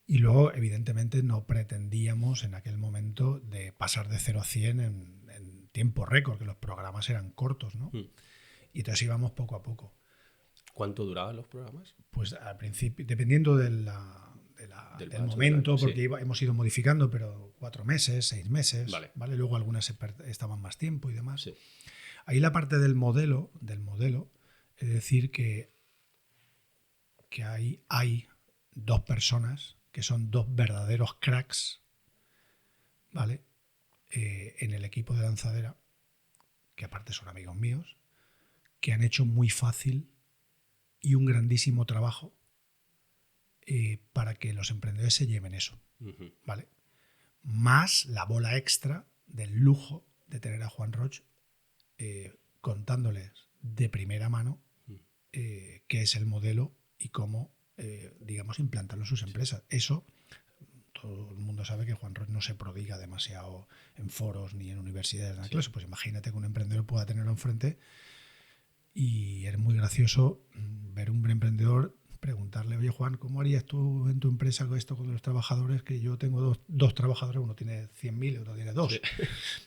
[SPEAKER 2] Y luego, evidentemente, no pretendíamos en aquel momento de pasar de 0 a 100 en tiempo récord, que los programas eran cortos, ¿no? Y entonces íbamos poco a poco.
[SPEAKER 1] ¿Cuánto duraban los programas?
[SPEAKER 2] Pues al principio, dependiendo del momento, porque hemos ido modificando, pero 4 meses, 6 meses, ¿vale? Luego algunas estaban más tiempo y demás.
[SPEAKER 1] Sí.
[SPEAKER 2] Ahí la parte del modelo, es decir, que hay 2 personas que son 2 verdaderos cracks, ¿vale? En el equipo de Lanzadera, que aparte son amigos míos, que han hecho muy fácil y un grandísimo trabajo para que los emprendedores se lleven eso, ¿vale? Más la bola extra del lujo de tener a Juan Roig contándoles de primera mano qué es el modelo y cómo, digamos, implantarlo en sus empresas. Eso, todo el mundo sabe que Juan Roig no se prodiga demasiado en foros ni en universidades de la clase. Pues imagínate que un emprendedor pueda tenerlo enfrente y es muy gracioso ver un emprendedor preguntarle, oye Juan, ¿cómo harías tú en tu empresa con esto con los trabajadores? Que yo tengo dos trabajadores, uno tiene 100.000 y otro tiene 2. Sí.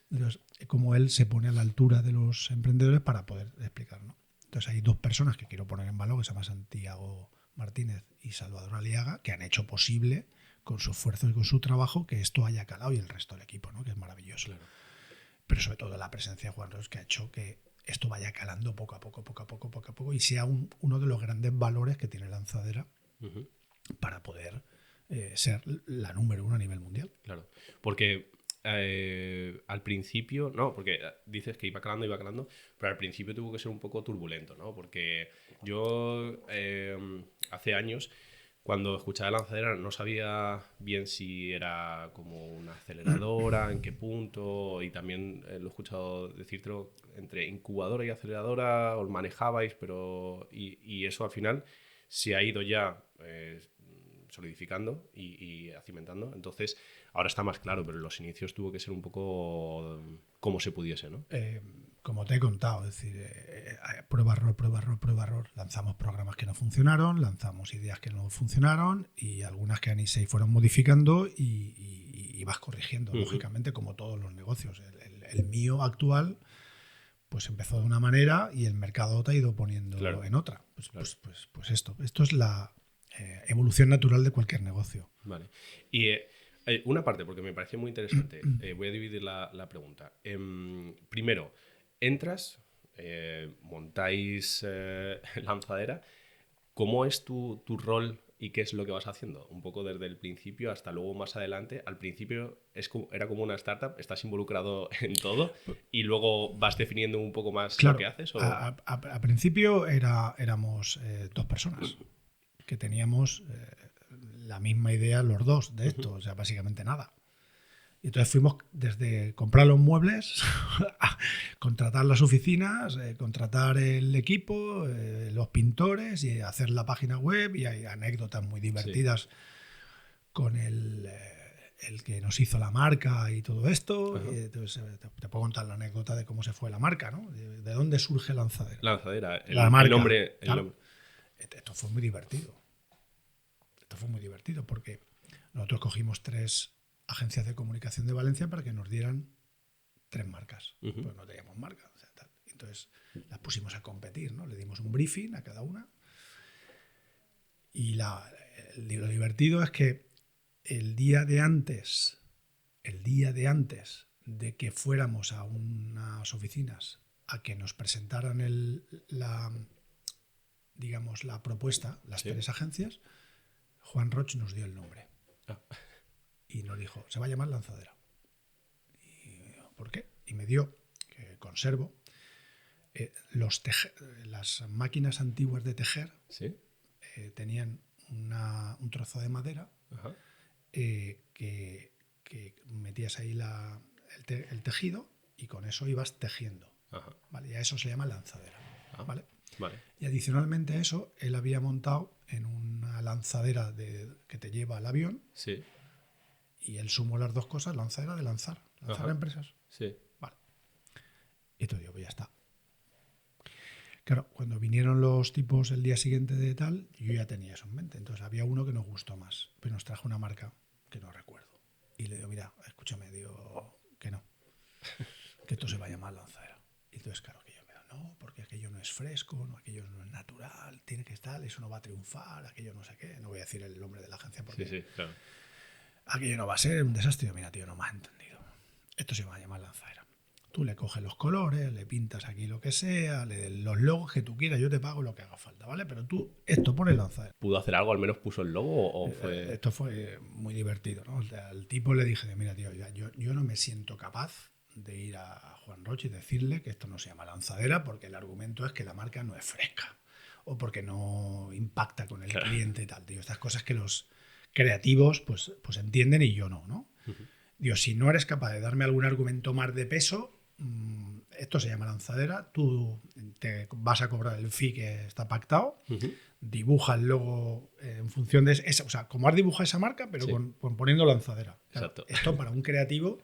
[SPEAKER 2] Entonces, como él se pone a la altura de los emprendedores para poder explicar, ¿no? Entonces hay 2 personas que quiero poner en valor, que se llaman Santiago Martínez y Salvador Aliaga, que han hecho posible con su esfuerzo y con su trabajo que esto haya calado, y el resto del equipo, ¿no? Que es maravilloso. Claro. Pero sobre todo la presencia de Juan Roig, que ha hecho que esto vaya calando poco a poco y sea uno de los grandes valores que tiene Lanzadera para poder ser la número 1 a nivel mundial.
[SPEAKER 1] Claro, porque al principio, no, porque dices que iba calando, pero al principio tuvo que ser un poco turbulento, ¿no? Porque yo hace años, cuando escuchaba lanzadera, no sabía bien si era como una aceleradora, en qué punto, y también lo he escuchado decírtelo entre incubadora y aceleradora, os manejabais, pero. Y eso al final se ha ido ya solidificando y cimentando. Entonces, ahora está más claro, pero en los inicios tuvo que ser un poco como se pudiese, ¿no?
[SPEAKER 2] Como te he contado, es decir, prueba, error, prueba, error, prueba, error. Lanzamos programas que no funcionaron, lanzamos ideas que no funcionaron y algunas que ni se fueron modificando y vas corrigiendo, lógicamente, como todos los negocios. El mío actual pues empezó de una manera y el mercado te ha ido poniendo en otra. Pues esto es la evolución natural de cualquier negocio.
[SPEAKER 1] Vale. Y una parte, porque me pareció muy interesante, voy a dividir la pregunta. Primero, entras, montáis lanzadera. ¿Cómo es tu rol y qué es lo que vas haciendo? Un poco desde el principio hasta luego más adelante. Al principio era como una startup, estás involucrado en todo y luego vas definiendo un poco más lo que haces. ¿O?
[SPEAKER 2] A principio éramos 2 personas que teníamos la misma idea los dos de esto, o sea, básicamente nada. Y entonces fuimos desde comprar los muebles, a contratar las oficinas, contratar el equipo, los pintores y hacer la página web. Y hay anécdotas muy divertidas con el que nos hizo la marca y todo esto. Y entonces, te puedo contar la anécdota de cómo se fue la marca, ¿no? De dónde surge Lanzadera.
[SPEAKER 1] Lanzadera,
[SPEAKER 2] la marca.
[SPEAKER 1] El nombre.
[SPEAKER 2] Esto fue muy divertido. Porque nosotros cogimos 3 agencias de comunicación de Valencia para que nos dieran 3 marcas. Pues no teníamos marca. O sea, tal. Entonces las pusimos a competir, ¿no? Le dimos un briefing a cada una. Y lo divertido es que el día de antes de que fuéramos a unas oficinas a que nos presentaran la propuesta, las 3 agencias, Juan Roig nos dio el nombre. Y nos dijo, se va a llamar Lanzadera. Y, ¿por qué? Y me dio, que conservo, las máquinas antiguas de tejer.
[SPEAKER 1] ¿Sí?
[SPEAKER 2] Tenían un trozo de madera que metías ahí el tejido y con eso ibas tejiendo. ¿Vale? Y a eso se llama lanzadera. ¿Vale?
[SPEAKER 1] Vale.
[SPEAKER 2] Y adicionalmente a eso, él había montado en una lanzadera que te lleva al avión.
[SPEAKER 1] Sí.
[SPEAKER 2] Y él sumó las 2 cosas, lanzadera de lanzar empresas.
[SPEAKER 1] Sí.
[SPEAKER 2] Vale. Y todo, pues ya está. Claro, cuando vinieron los tipos el día siguiente de tal, yo ya tenía eso en mente. Entonces había uno que nos gustó más, pero nos trajo una marca que no recuerdo. Y le digo, mira, escúchame, digo, que no. Que esto se va a llamar lanzadera. Y entonces, claro, que yo me digo, no, porque aquello no es fresco, no, aquello no es natural, tiene que estar, eso no va a triunfar, aquello no sé qué. No voy a decir el nombre de la agencia porque...
[SPEAKER 1] Sí, claro.
[SPEAKER 2] Aquello no va a ser un desastre. Mira, tío, no me has entendido. Esto se va a llamar lanzadera. Tú le coges los colores, le pintas aquí lo que sea, los logos que tú quieras, yo te pago lo que haga falta, ¿vale? Pero tú, esto pone lanzadera.
[SPEAKER 1] ¿Pudo hacer algo? ¿Al menos puso el logo o fue...?
[SPEAKER 2] Esto fue muy divertido, ¿no? Al tipo le dije, mira, tío, yo no me siento capaz de ir a Juan Roig y decirle que esto no se llama lanzadera porque el argumento es que la marca no es fresca o porque no impacta con el cliente y tal, tío. Estas cosas que los creativos pues entienden y yo no. Digo, si no eres capaz de darme algún argumento más de peso, esto se llama lanzadera, tú te vas a cobrar el fee que está pactado, dibuja el logo en función de esa, o sea, como has dibujado esa marca, pero poniendo lanzadera. Claro, esto para un creativo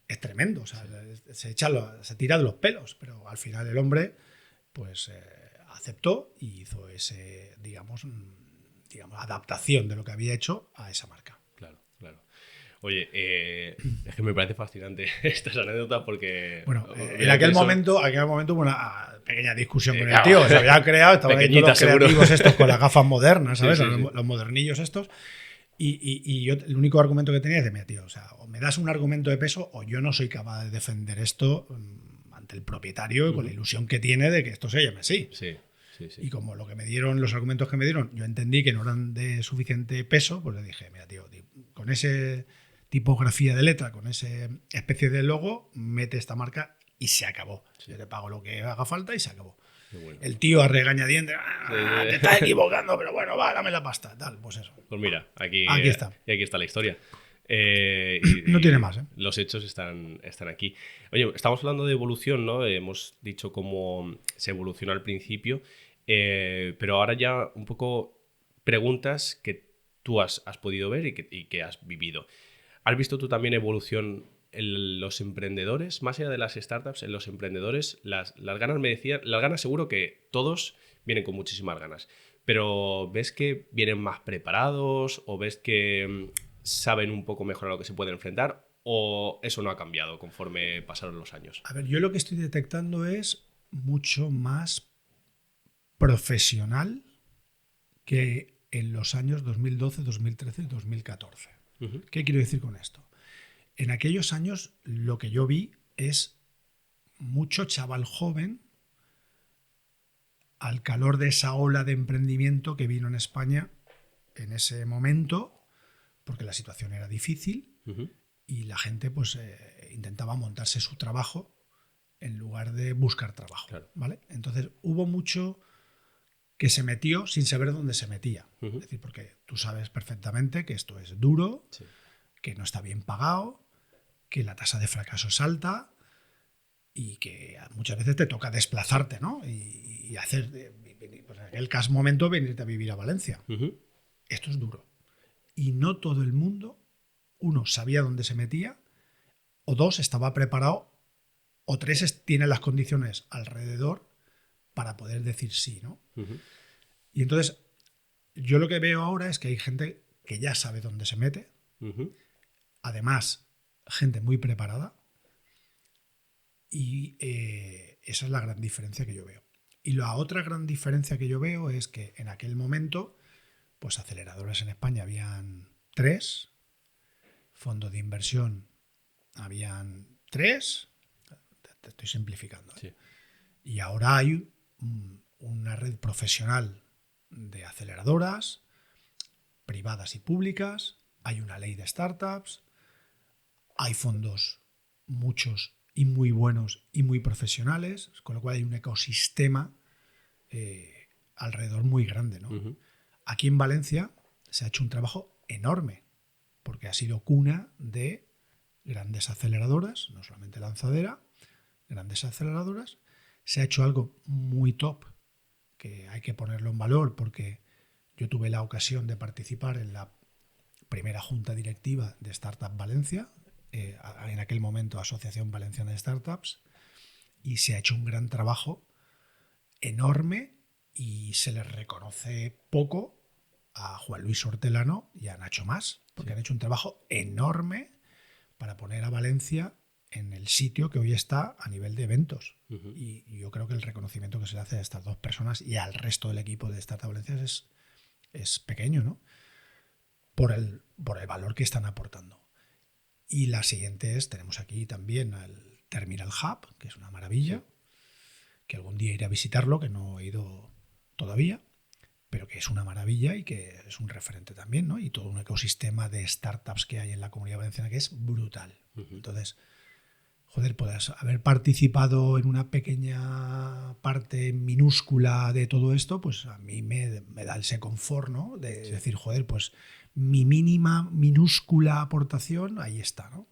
[SPEAKER 2] es tremendo, o sea, se tira de los pelos, pero al final el hombre pues aceptó y hizo ese, digamos, adaptación de lo que había hecho a esa marca.
[SPEAKER 1] Claro. Oye, es que me parece fascinante estas anécdotas porque...
[SPEAKER 2] Bueno, en aquel momento hubo una pequeña discusión con el tío. Se había creado, estaban ahí todos los creativos estos con las gafas modernas, ¿sabes? Sí. Los modernillos estos. Y yo el único argumento que tenía es de, mira, tío, o sea, o me das un argumento de peso o yo no soy capaz de defender esto ante el propietario y con la ilusión que tiene de que esto se llame así.
[SPEAKER 1] Sí.
[SPEAKER 2] Y como los argumentos que me dieron, yo entendí que no eran de suficiente peso, pues le dije, mira, tío, con ese tipografía de letra, con esa especie de logo, mete esta marca y se acabó. Yo te pago lo que haga falta y se acabó.
[SPEAKER 1] Bueno.
[SPEAKER 2] El tío a regañadientes, te estás equivocando, pero bueno, va, dame la pasta, tal, pues eso.
[SPEAKER 1] Pues mira, aquí
[SPEAKER 2] está.
[SPEAKER 1] Y aquí está la historia.
[SPEAKER 2] No tiene más, ¿eh?
[SPEAKER 1] Los hechos están aquí. Oye, estamos hablando de evolución, ¿no? Hemos dicho cómo se evolucionó al principio, pero ahora ya un poco preguntas que tú has podido ver y que has vivido. ¿Has visto tú también evolución en los emprendedores? Más allá de las startups, en los emprendedores, las ganas, me decía, las ganas seguro que todos vienen con muchísimas ganas, pero ¿ves que vienen más preparados o ves que saben un poco mejor a lo que se puede enfrentar, o eso no ha cambiado conforme pasaron los años?
[SPEAKER 2] A ver, yo lo que estoy detectando es mucho más profesional que en los años 2012, 2013 y 2014. Uh-huh. ¿Qué quiero decir con esto? En aquellos años lo que yo vi es mucho chaval joven al calor de esa ola de emprendimiento que vino en España en ese momento, porque la situación era difícil. Uh-huh. Y la gente pues intentaba montarse su trabajo en lugar de buscar trabajo. Claro. ¿Vale? Entonces hubo mucho que se metió sin saber dónde se metía. Uh-huh. Es decir, porque tú sabes perfectamente que esto es duro, sí, que no está bien pagado, que la tasa de fracaso es alta y que muchas veces te toca desplazarte, ¿no? Y hacer, pues en aquel momento, venirte a vivir a Valencia. Uh-huh. Esto es duro. Y no todo el mundo, uno, sabía dónde se metía, o dos, estaba preparado, o tres, tiene las condiciones alrededor para poder decir sí, ¿no? Uh-huh. Y entonces, yo lo que veo ahora es que hay gente que ya sabe dónde se mete, uh-huh, además, gente muy preparada, y esa es la gran diferencia que yo veo. Y la otra gran diferencia que yo veo es que en aquel momento, pues aceleradoras en España habían 3, fondos de inversión habían 3, te estoy simplificando, ¿eh? Sí. Y ahora hay una red profesional de aceleradoras privadas y públicas, hay una ley de startups, hay fondos, muchos y muy buenos y muy profesionales, con lo cual hay un ecosistema alrededor muy grande, ¿no? Uh-huh. Aquí en Valencia se ha hecho un trabajo enorme, porque ha sido cuna de grandes aceleradoras, no solamente Lanzadera, grandes aceleradoras. Se ha hecho algo muy top, que hay que ponerlo en valor, porque yo tuve la ocasión de participar en la primera junta directiva de Startup Valencia, en aquel momento Asociación Valenciana de Startups, y se ha hecho un gran trabajo enorme y se les reconoce poco a Juan Luis Hortelano y a Nacho Mas, porque sí, han hecho un trabajo enorme para poner a Valencia en el sitio que hoy está a nivel de eventos. Uh-huh. Y yo creo que el reconocimiento que se le hace a estas dos personas y al resto del equipo de Startup Valencia es pequeño, ¿no? Por el valor que están aportando. Y la siguiente tenemos aquí también al Terminal Hub, que es una maravilla, sí, que algún día iré a visitarlo, que no he ido todavía, pero que es una maravilla y que es un referente también, ¿no? Y todo un ecosistema de startups que hay en la Comunidad Valenciana que es brutal. Uh-huh. Entonces, joder, puedes haber participado en una pequeña parte minúscula de todo esto, pues a mí me da ese confort, ¿no? De sí, decir, joder, pues mi mínima, minúscula aportación, ahí está, ¿no?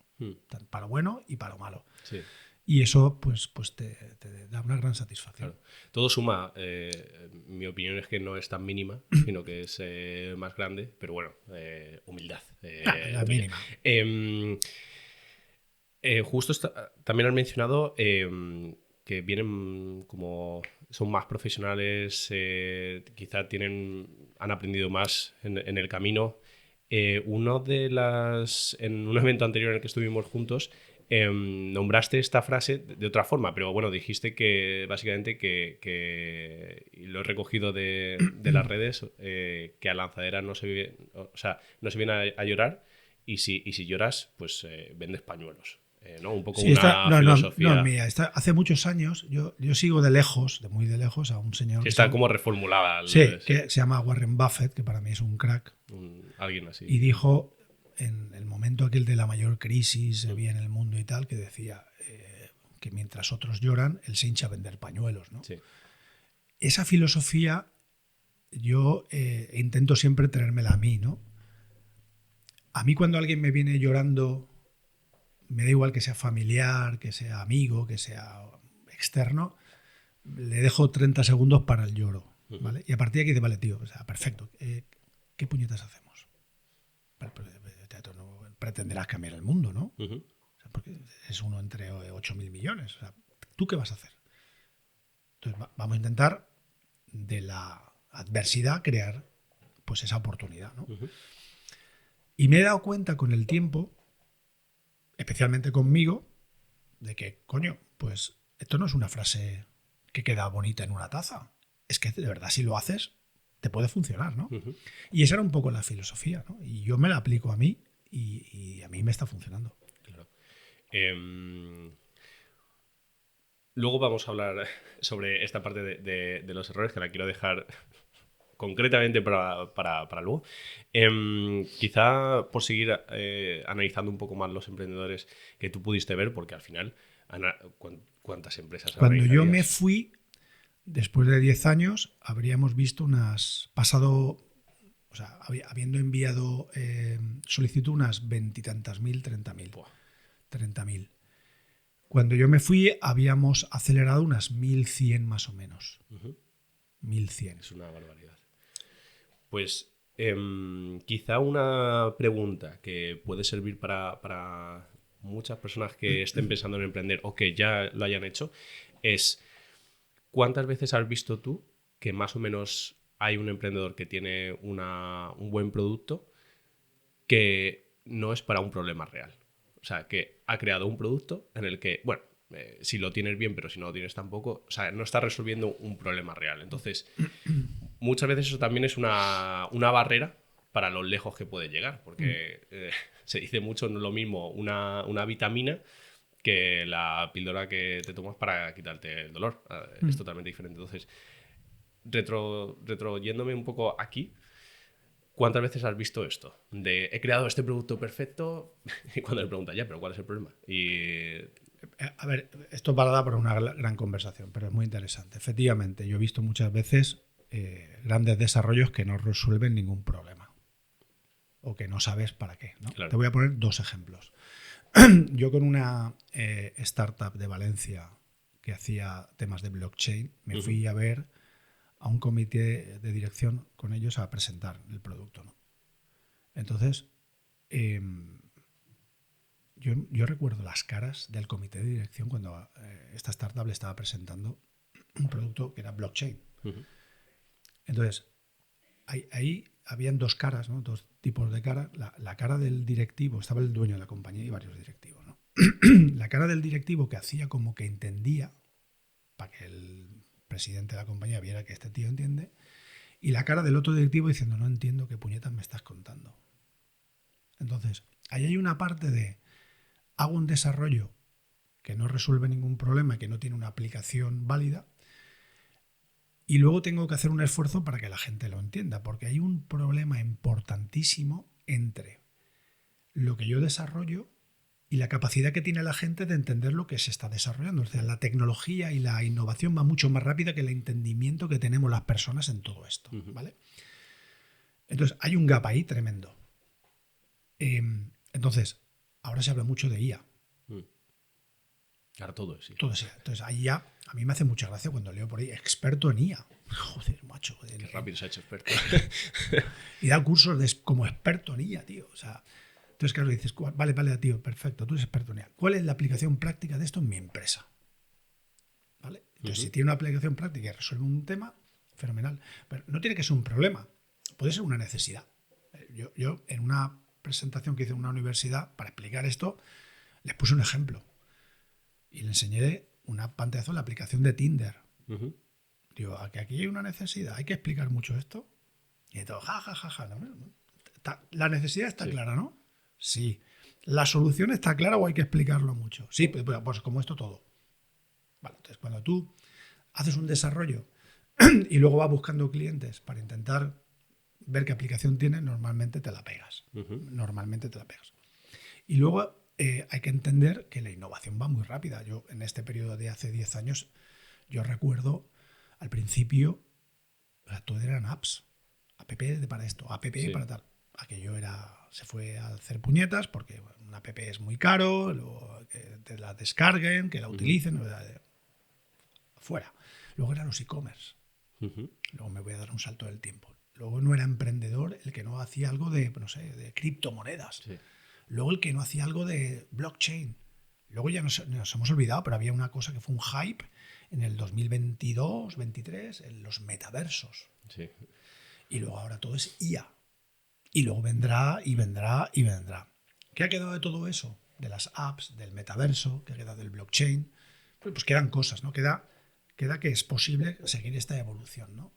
[SPEAKER 2] Para lo bueno y para lo malo. Sí. Y eso pues te da una gran satisfacción.
[SPEAKER 1] Claro. Todo suma. Mi opinión es que no es tan mínima, sino que es más grande, pero bueno, humildad.
[SPEAKER 2] La mínima.
[SPEAKER 1] Justo también has mencionado que vienen como son más profesionales, quizá han aprendido más en el camino. En un evento anterior en el que estuvimos juntos, nombraste esta frase de otra forma, pero bueno, dijiste que básicamente y lo he recogido de las redes, que a Lanzadera no se viene a llorar, y si lloras, pues vendes pañuelos. ¿No? Un poco sí, filosofía.
[SPEAKER 2] No, mira, hace muchos años, yo sigo de muy de lejos, a un señor.
[SPEAKER 1] Que está como reformulada.
[SPEAKER 2] Sí, que se llama Warren Buffett, que para mí es un crack.
[SPEAKER 1] Alguien así.
[SPEAKER 2] Y dijo, en el momento aquel de la mayor crisis había en el mundo y tal, que decía que mientras otros lloran, él se hincha a vender pañuelos, ¿no?
[SPEAKER 1] Sí.
[SPEAKER 2] Esa filosofía yo intento siempre traérmela a mí, ¿no? A mí cuando alguien me viene llorando, me da igual que sea familiar, que sea amigo, que sea externo, le dejo 30 segundos para el lloro, ¿vale? Y a partir de aquí dice, vale, tío, o sea, perfecto, ¿qué puñetas hacemos? Pero no pretenderás cambiar el mundo, ¿no?
[SPEAKER 1] Uh-huh.
[SPEAKER 2] O sea, porque es uno entre 8.000 millones. O sea, ¿tú qué vas a hacer? Entonces vamos a intentar de la adversidad crear pues esa oportunidad, ¿no?
[SPEAKER 1] Uh-huh.
[SPEAKER 2] Y me he dado cuenta con el tiempo, especialmente conmigo, de que, coño, pues esto no es una frase que queda bonita en una taza. Es que de verdad si lo haces, te puede funcionar, ¿no?
[SPEAKER 1] Uh-huh.
[SPEAKER 2] Y esa era un poco la filosofía, ¿no? Y yo me la aplico a mí y a mí me está funcionando.
[SPEAKER 1] Claro. Luego vamos a hablar sobre esta parte de los errores, que la quiero dejar concretamente para luego. Quizá por seguir analizando un poco más los emprendedores que tú pudiste ver, porque al final, ¿cuántas empresas
[SPEAKER 2] Cuando yo me
[SPEAKER 1] analizarías?
[SPEAKER 2] fui, después de 10 años, habríamos visto o sea, habiendo enviado solicitud unas 20 y tantas mil, 30.000.
[SPEAKER 1] Buah.
[SPEAKER 2] 30.000. Cuando yo me fui, habíamos acelerado unas 1.100 más o menos.
[SPEAKER 1] Uh-huh.
[SPEAKER 2] 1.100.
[SPEAKER 1] Es una barbaridad. Pues quizá una pregunta que puede servir para muchas personas que estén pensando en emprender o que ya lo hayan hecho es: ¿cuántas veces has visto tú que más o menos hay un emprendedor que tiene un buen producto que no es para un problema real? O sea, que ha creado un producto en el que, bueno, si lo tienes bien, pero si no lo tienes tampoco, o sea, no está resolviendo un problema real. Entonces, muchas veces eso también es una barrera para lo lejos que puede llegar, porque se dice mucho lo mismo una vitamina que la píldora que te tomas para quitarte el dolor. Es totalmente diferente. Entonces, retroyéndome un poco aquí, ¿cuántas veces has visto esto? De he creado este producto perfecto y cuando le preguntas, ya, pero ¿cuál es el problema? Y
[SPEAKER 2] A ver, esto va a dar para una gran conversación, pero es muy interesante. Efectivamente, yo he visto muchas veces grandes desarrollos que no resuelven ningún problema o que no sabes para qué, ¿no?
[SPEAKER 1] claro.
[SPEAKER 2] Te voy a poner dos ejemplos. Yo con una startup de Valencia que hacía temas de blockchain, me fui a ver a un comité de dirección con ellos a presentar el producto, ¿no? Entonces, yo recuerdo las caras del comité de dirección cuando esta startup le estaba presentando un producto que era blockchain.
[SPEAKER 1] Uh-huh.
[SPEAKER 2] Entonces, ahí habían dos caras, ¿no? Dos tipos de cara. La cara del directivo, estaba el dueño de la compañía y varios directivos, ¿no? La cara del directivo que hacía como que entendía, para que el presidente de la compañía viera que este tío entiende, y la cara del otro directivo diciendo, no entiendo qué puñetas me estás contando. Entonces, ahí hay una parte de, hago un desarrollo que no resuelve ningún problema, que no tiene una aplicación válida, y luego tengo que hacer un esfuerzo para que la gente lo entienda, porque hay un problema importantísimo entre lo que yo desarrollo y la capacidad que tiene la gente de entender lo que se está desarrollando. O sea, la tecnología y la innovación va mucho más rápida que el entendimiento que tenemos las personas en todo esto, ¿vale? Entonces, hay un gap ahí tremendo. Entonces, ahora se habla mucho de IA.
[SPEAKER 1] Ahora todo es, sí.
[SPEAKER 2] Todo es IA. Entonces, ahí ya, a mí me hace mucha gracia cuando leo por ahí, experto en IA. Joder, macho.
[SPEAKER 1] Qué rápido se ha hecho experto.
[SPEAKER 2] Y da cursos como experto en IA, tío. O sea, entonces, claro, dices, vale, tío, perfecto, tú eres experto en IA. ¿Cuál es la aplicación práctica de esto en mi empresa? ¿Vale? Entonces, si tiene una aplicación práctica y resuelve un tema, fenomenal. Pero no tiene que ser un problema, puede ser una necesidad. Yo en una presentación que hice en una universidad para explicar esto, les puse un ejemplo y le enseñé una pantallazo de la aplicación de Tinder. Digo, que aquí hay una necesidad, hay que explicar mucho esto. Y todo, ja. ¿No? La necesidad está clara, ¿no? Sí. ¿La solución está clara o hay que explicarlo mucho? Sí, pues como esto todo. Vale, entonces cuando tú haces un desarrollo y luego vas buscando clientes para intentar ver qué aplicación tiene, normalmente te la pegas. Normalmente te la pegas. Y luego hay que entender que la innovación va muy rápida. Yo en este periodo de hace 10 años, yo recuerdo al principio, todo eran apps. App para esto, app para tal. Aquello se fue a hacer puñetas porque una app es muy caro, luego que te la descarguen, que la utilicen, fuera. Luego eran los e-commerce. Luego me voy a dar un salto del tiempo. Luego no era emprendedor el que no hacía algo de, no sé, de criptomonedas. Sí. Luego el que no hacía algo de blockchain. Luego ya nos hemos olvidado, pero había una cosa que fue un hype en el 2022, 2023, en los metaversos. Sí. Y luego ahora todo es IA. Y luego vendrá y vendrá y vendrá. ¿Qué ha quedado de todo eso? De las apps, del metaverso, ¿qué ha quedado del blockchain? Pues quedan cosas, ¿no? Queda que es posible seguir esta evolución, ¿no?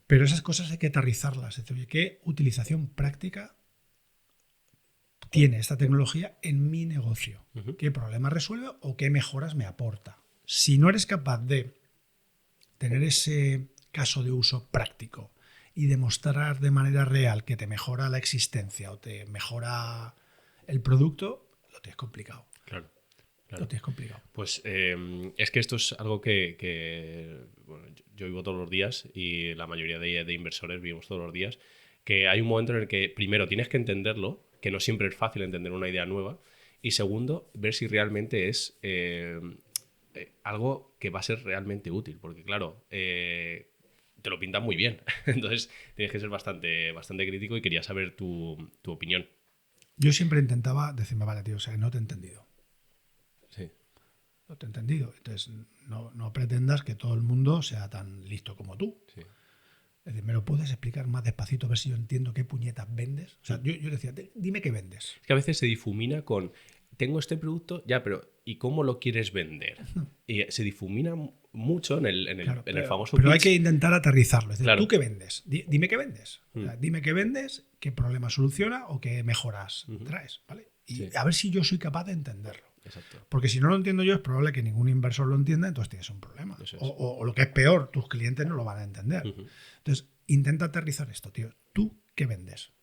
[SPEAKER 2] Pero esas cosas hay que aterrizarlas. Es decir, ¿qué utilización práctica tiene esta tecnología en mi negocio? ¿Qué problemas resuelve o qué mejoras me aporta? Si no eres capaz de tener ese caso de uso práctico y demostrar de manera real que te mejora la existencia o te mejora el producto, lo tienes complicado.
[SPEAKER 1] Claro.
[SPEAKER 2] Lo tienes complicado.
[SPEAKER 1] Pues es que esto es algo que bueno, yo vivo todos los días y la mayoría de inversores vivimos todos los días, que hay un momento en el que primero tienes que entenderlo, que no siempre es fácil entender una idea nueva, y segundo, ver si realmente es algo que va a ser realmente útil, porque claro, te lo pintan muy bien, entonces tienes que ser bastante crítico y quería saber tu opinión.
[SPEAKER 2] Yo siempre intentaba decirme, vale, tío, o sea, no te he entendido.
[SPEAKER 1] Sí.
[SPEAKER 2] No te he entendido. Entonces, no pretendas que todo el mundo sea tan listo como tú. Sí. Es decir, ¿me lo puedes explicar más despacito a ver si yo entiendo qué puñetas vendes? O sea, yo decía, dime qué vendes.
[SPEAKER 1] Es que a veces se difumina con, tengo este producto, ya, pero ¿y cómo lo quieres vender? Y se difumina mucho en el famoso
[SPEAKER 2] Pero
[SPEAKER 1] pitch.
[SPEAKER 2] hay que intentar aterrizarlo. Es decir, claro. ¿Tú qué vendes? Dime qué vendes. O sea, dime qué vendes, qué problema soluciona o qué mejoras traes, ¿vale? Y a ver si yo soy capaz de entenderlo.
[SPEAKER 1] Exacto.
[SPEAKER 2] Porque si no lo entiendo yo, es probable que ningún inversor lo entienda, entonces tienes un problema. O lo que es peor, tus clientes no lo van a entender. Entonces, intenta aterrizar esto, tío. ¿Tú qué vendes?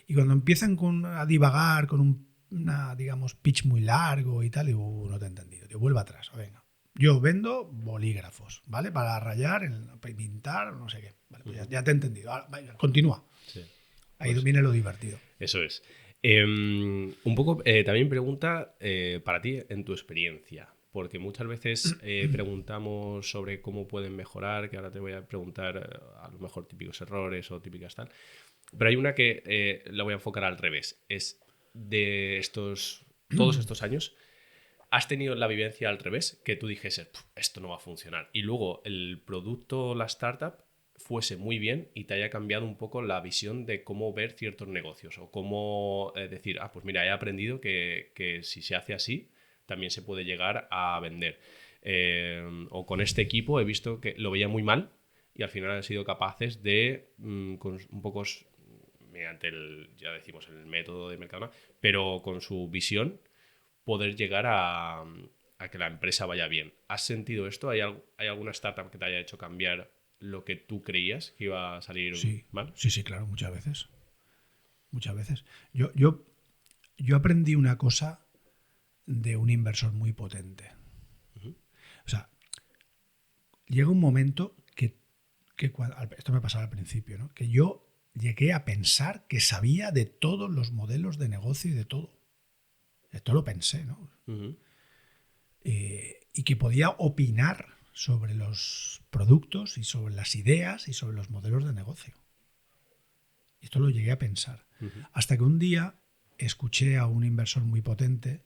[SPEAKER 2] Y cuando empiezan a divagar con una, digamos, pitch muy largo y tal, digo, no te he entendido, tío, vuelve atrás, venga. Yo vendo bolígrafos, ¿vale? Para rayar, para pintar, no sé qué. Vale, pues ya te he entendido. Ahora, vaya, continúa. Sí. Ahí viene lo divertido.
[SPEAKER 1] Eso es. Un poco también pregunta para ti en tu experiencia, porque muchas veces preguntamos sobre cómo pueden mejorar, que ahora te voy a preguntar a lo mejor típicos errores o típicas tal, pero hay una que la voy a enfocar al revés, es de todos estos años, ¿has tenido la vivencia al revés? Que tú dijeses, esto no va a funcionar, y luego el producto, la startup, fuese muy bien y te haya cambiado un poco la visión de cómo ver ciertos negocios o cómo decir, pues mira, he aprendido que si se hace así, también se puede llegar a vender. O con este equipo he visto que lo veía muy mal y al final han sido capaces de, con un poco, mediante ya decimos, el método de Mercadona, pero con su visión, poder llegar a que la empresa vaya bien. ¿Has sentido esto? ¿Hay alguna startup que te haya hecho cambiar lo que tú creías que iba a salir mal?
[SPEAKER 2] Sí, claro, muchas veces. Muchas veces. Yo aprendí una cosa de un inversor muy potente. O sea, llega un momento que esto me pasaba al principio, ¿no? Que yo llegué a pensar que sabía de todos los modelos de negocio y de todo. Esto lo pensé, ¿no? Y que podía opinar sobre los productos y sobre las ideas y sobre los modelos de negocio. Y esto lo llegué a pensar. Hasta que un día escuché a un inversor muy potente,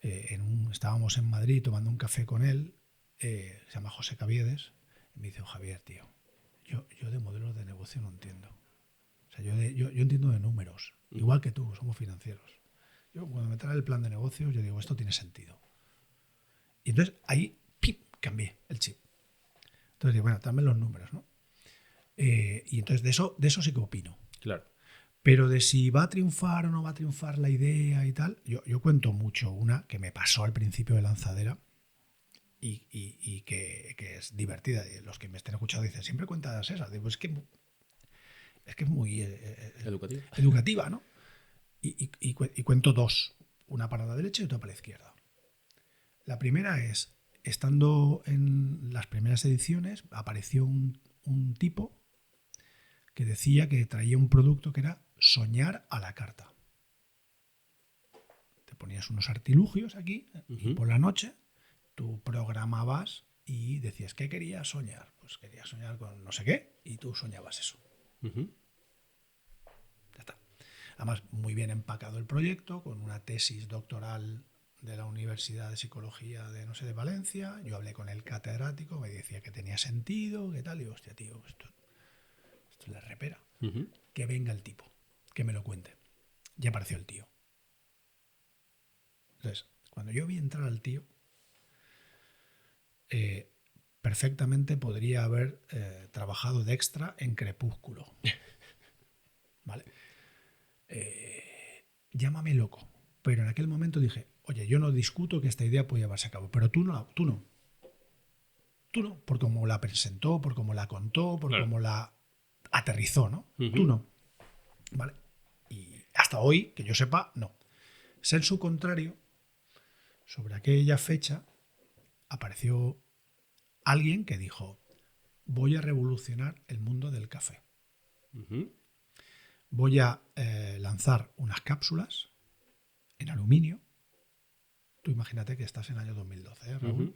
[SPEAKER 2] estábamos en Madrid tomando un café con él, se llama José Caviedes, y me dice, Javier, tío, yo de modelos de negocio no entiendo. O sea, yo entiendo de números, igual que tú, somos financieros. Yo cuando me trae el plan de negocios, yo digo, esto tiene sentido. Y entonces ahí, ¡pim!, cambié el chip. Entonces digo, bueno, dame los números, ¿no? Y entonces de eso sí que opino.
[SPEAKER 1] Claro.
[SPEAKER 2] Pero de si va a triunfar o no va a triunfar la idea y tal, yo cuento mucho una que me pasó al principio de Lanzadera y que es divertida. Y los que me estén escuchando dicen, siempre cuentas esas. Digo, es que Es que es muy
[SPEAKER 1] Educativa.
[SPEAKER 2] ¿no? Y cuento dos, una para la derecha y otra para la izquierda. La primera es, estando en las primeras ediciones, apareció un tipo que decía que traía un producto que era soñar a la carta. Te ponías unos artilugios aquí y por la noche tú programabas y decías ¿qué querías soñar? Pues querías soñar con no sé qué y tú soñabas eso. Ya está. Además, muy bien empacado el proyecto, con una tesis doctoral de la Universidad de Psicología de, no sé, de Valencia. Yo hablé con el catedrático, me decía que tenía sentido, que tal. Y hostia, tío, esto es la repera. Que venga el tipo, que me lo cuente. Ya apareció el tío. Entonces, cuando yo vi entrar al tío, perfectamente podría haber trabajado de extra en Crepúsculo. ¿Vale? Llámame loco. Pero en aquel momento dije, oye, yo no discuto que esta idea puede llevarse a cabo, pero tú no. Tú no, por cómo la presentó, por cómo la contó, por cómo la aterrizó, ¿no? Tú no. ¿Vale? Y hasta hoy, que yo sepa, no. En su contrario, sobre aquella fecha, apareció alguien que dijo, voy a revolucionar el mundo del café. Voy a lanzar unas cápsulas en aluminio. Tú imagínate que estás en el año 2012, Raúl,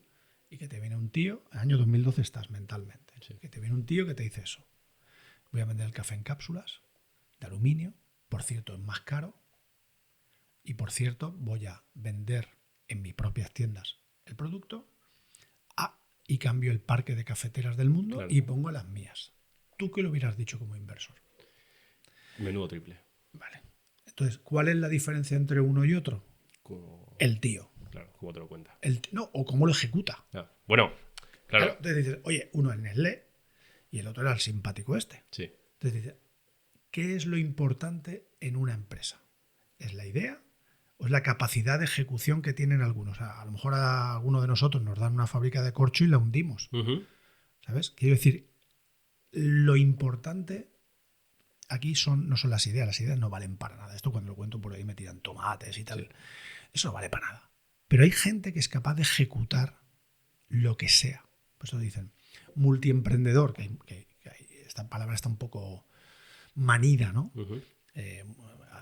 [SPEAKER 2] y que te viene un tío, en el año 2012 estás mentalmente, que te viene un tío que te dice eso. Voy a vender el café en cápsulas de aluminio, por cierto, es más caro, y por cierto, voy a vender en mis propias tiendas el producto y cambio el parque de cafeteras del mundo y pongo las mías. ¿Tú qué lo hubieras dicho como inversor?
[SPEAKER 1] Menudo triple.
[SPEAKER 2] Vale. Entonces, ¿cuál es la diferencia entre uno y otro? El tío.
[SPEAKER 1] Claro, ¿cómo te lo cuenta?
[SPEAKER 2] No, o cómo lo ejecuta.
[SPEAKER 1] Bueno, claro.
[SPEAKER 2] Entonces dices, oye, uno es Nestlé y el otro era el simpático este.
[SPEAKER 1] Sí.
[SPEAKER 2] Entonces dices, ¿qué es lo importante en una empresa? ¿Es la idea o es la capacidad de ejecución que tienen algunos? A lo mejor a alguno de nosotros nos dan una fábrica de corcho y la hundimos. ¿Sabes? Quiero decir, lo importante aquí no son las ideas no valen para nada. Esto cuando lo cuento por ahí me tiran tomates y tal. Sí. Eso no vale para nada. Pero hay gente que es capaz de ejecutar lo que sea. Por eso dicen multiemprendedor, que esta palabra está un poco manida, ¿no?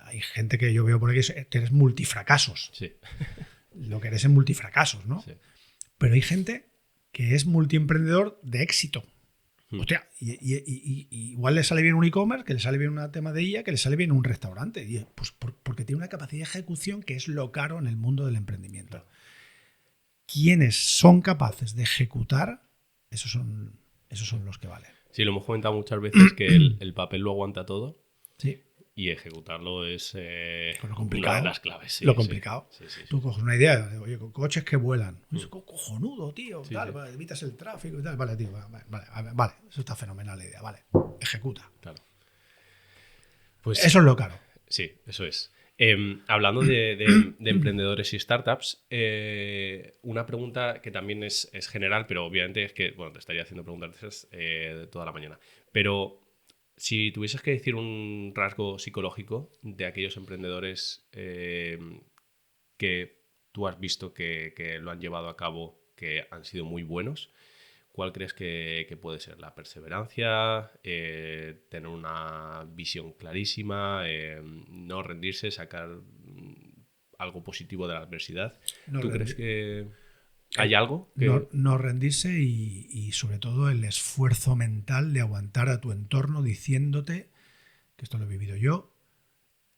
[SPEAKER 2] Hay gente que yo veo por aquí que eres multifracasos.
[SPEAKER 1] Sí.
[SPEAKER 2] Lo que eres en multifracasos, ¿no? Sí. Pero hay gente que es multiemprendedor de éxito. Hostia, y igual le sale bien un e-commerce, que le sale bien un tema de IA, que le sale bien un restaurante. Y pues porque tiene una capacidad de ejecución que es lo caro en el mundo del emprendimiento. Claro. Quienes son capaces de ejecutar, esos son los que valen.
[SPEAKER 1] Sí, lo hemos comentado muchas veces que el papel lo aguanta todo.
[SPEAKER 2] Sí.
[SPEAKER 1] Y ejecutarlo es
[SPEAKER 2] lo complicado,
[SPEAKER 1] una de las claves. Sí,
[SPEAKER 2] lo complicado.
[SPEAKER 1] Sí.
[SPEAKER 2] Tú coges una idea, oye, coches que vuelan. Es cojonudo, tío. Sí, tal, sí. Vale, evitas el tráfico y tal. Vale, tío, vale. Eso está fenomenal la idea. Vale, ejecuta.
[SPEAKER 1] Claro. Pues,
[SPEAKER 2] eso es lo caro.
[SPEAKER 1] Sí, eso es. Hablando de emprendedores y startups, una pregunta que también es general, pero obviamente es que, bueno, te estaría haciendo preguntas toda la mañana. Pero si tuvieses que decir un rasgo psicológico de aquellos emprendedores que tú has visto que lo han llevado a cabo, que han sido muy buenos, ¿cuál crees que puede ser? ¿La perseverancia? ¿Tener una visión clarísima? ¿No rendirse? ¿Sacar algo positivo de la adversidad? ¿Tú crees que hay algo?
[SPEAKER 2] No rendirse y sobre todo el esfuerzo mental de aguantar a tu entorno diciéndote, que esto lo he vivido yo,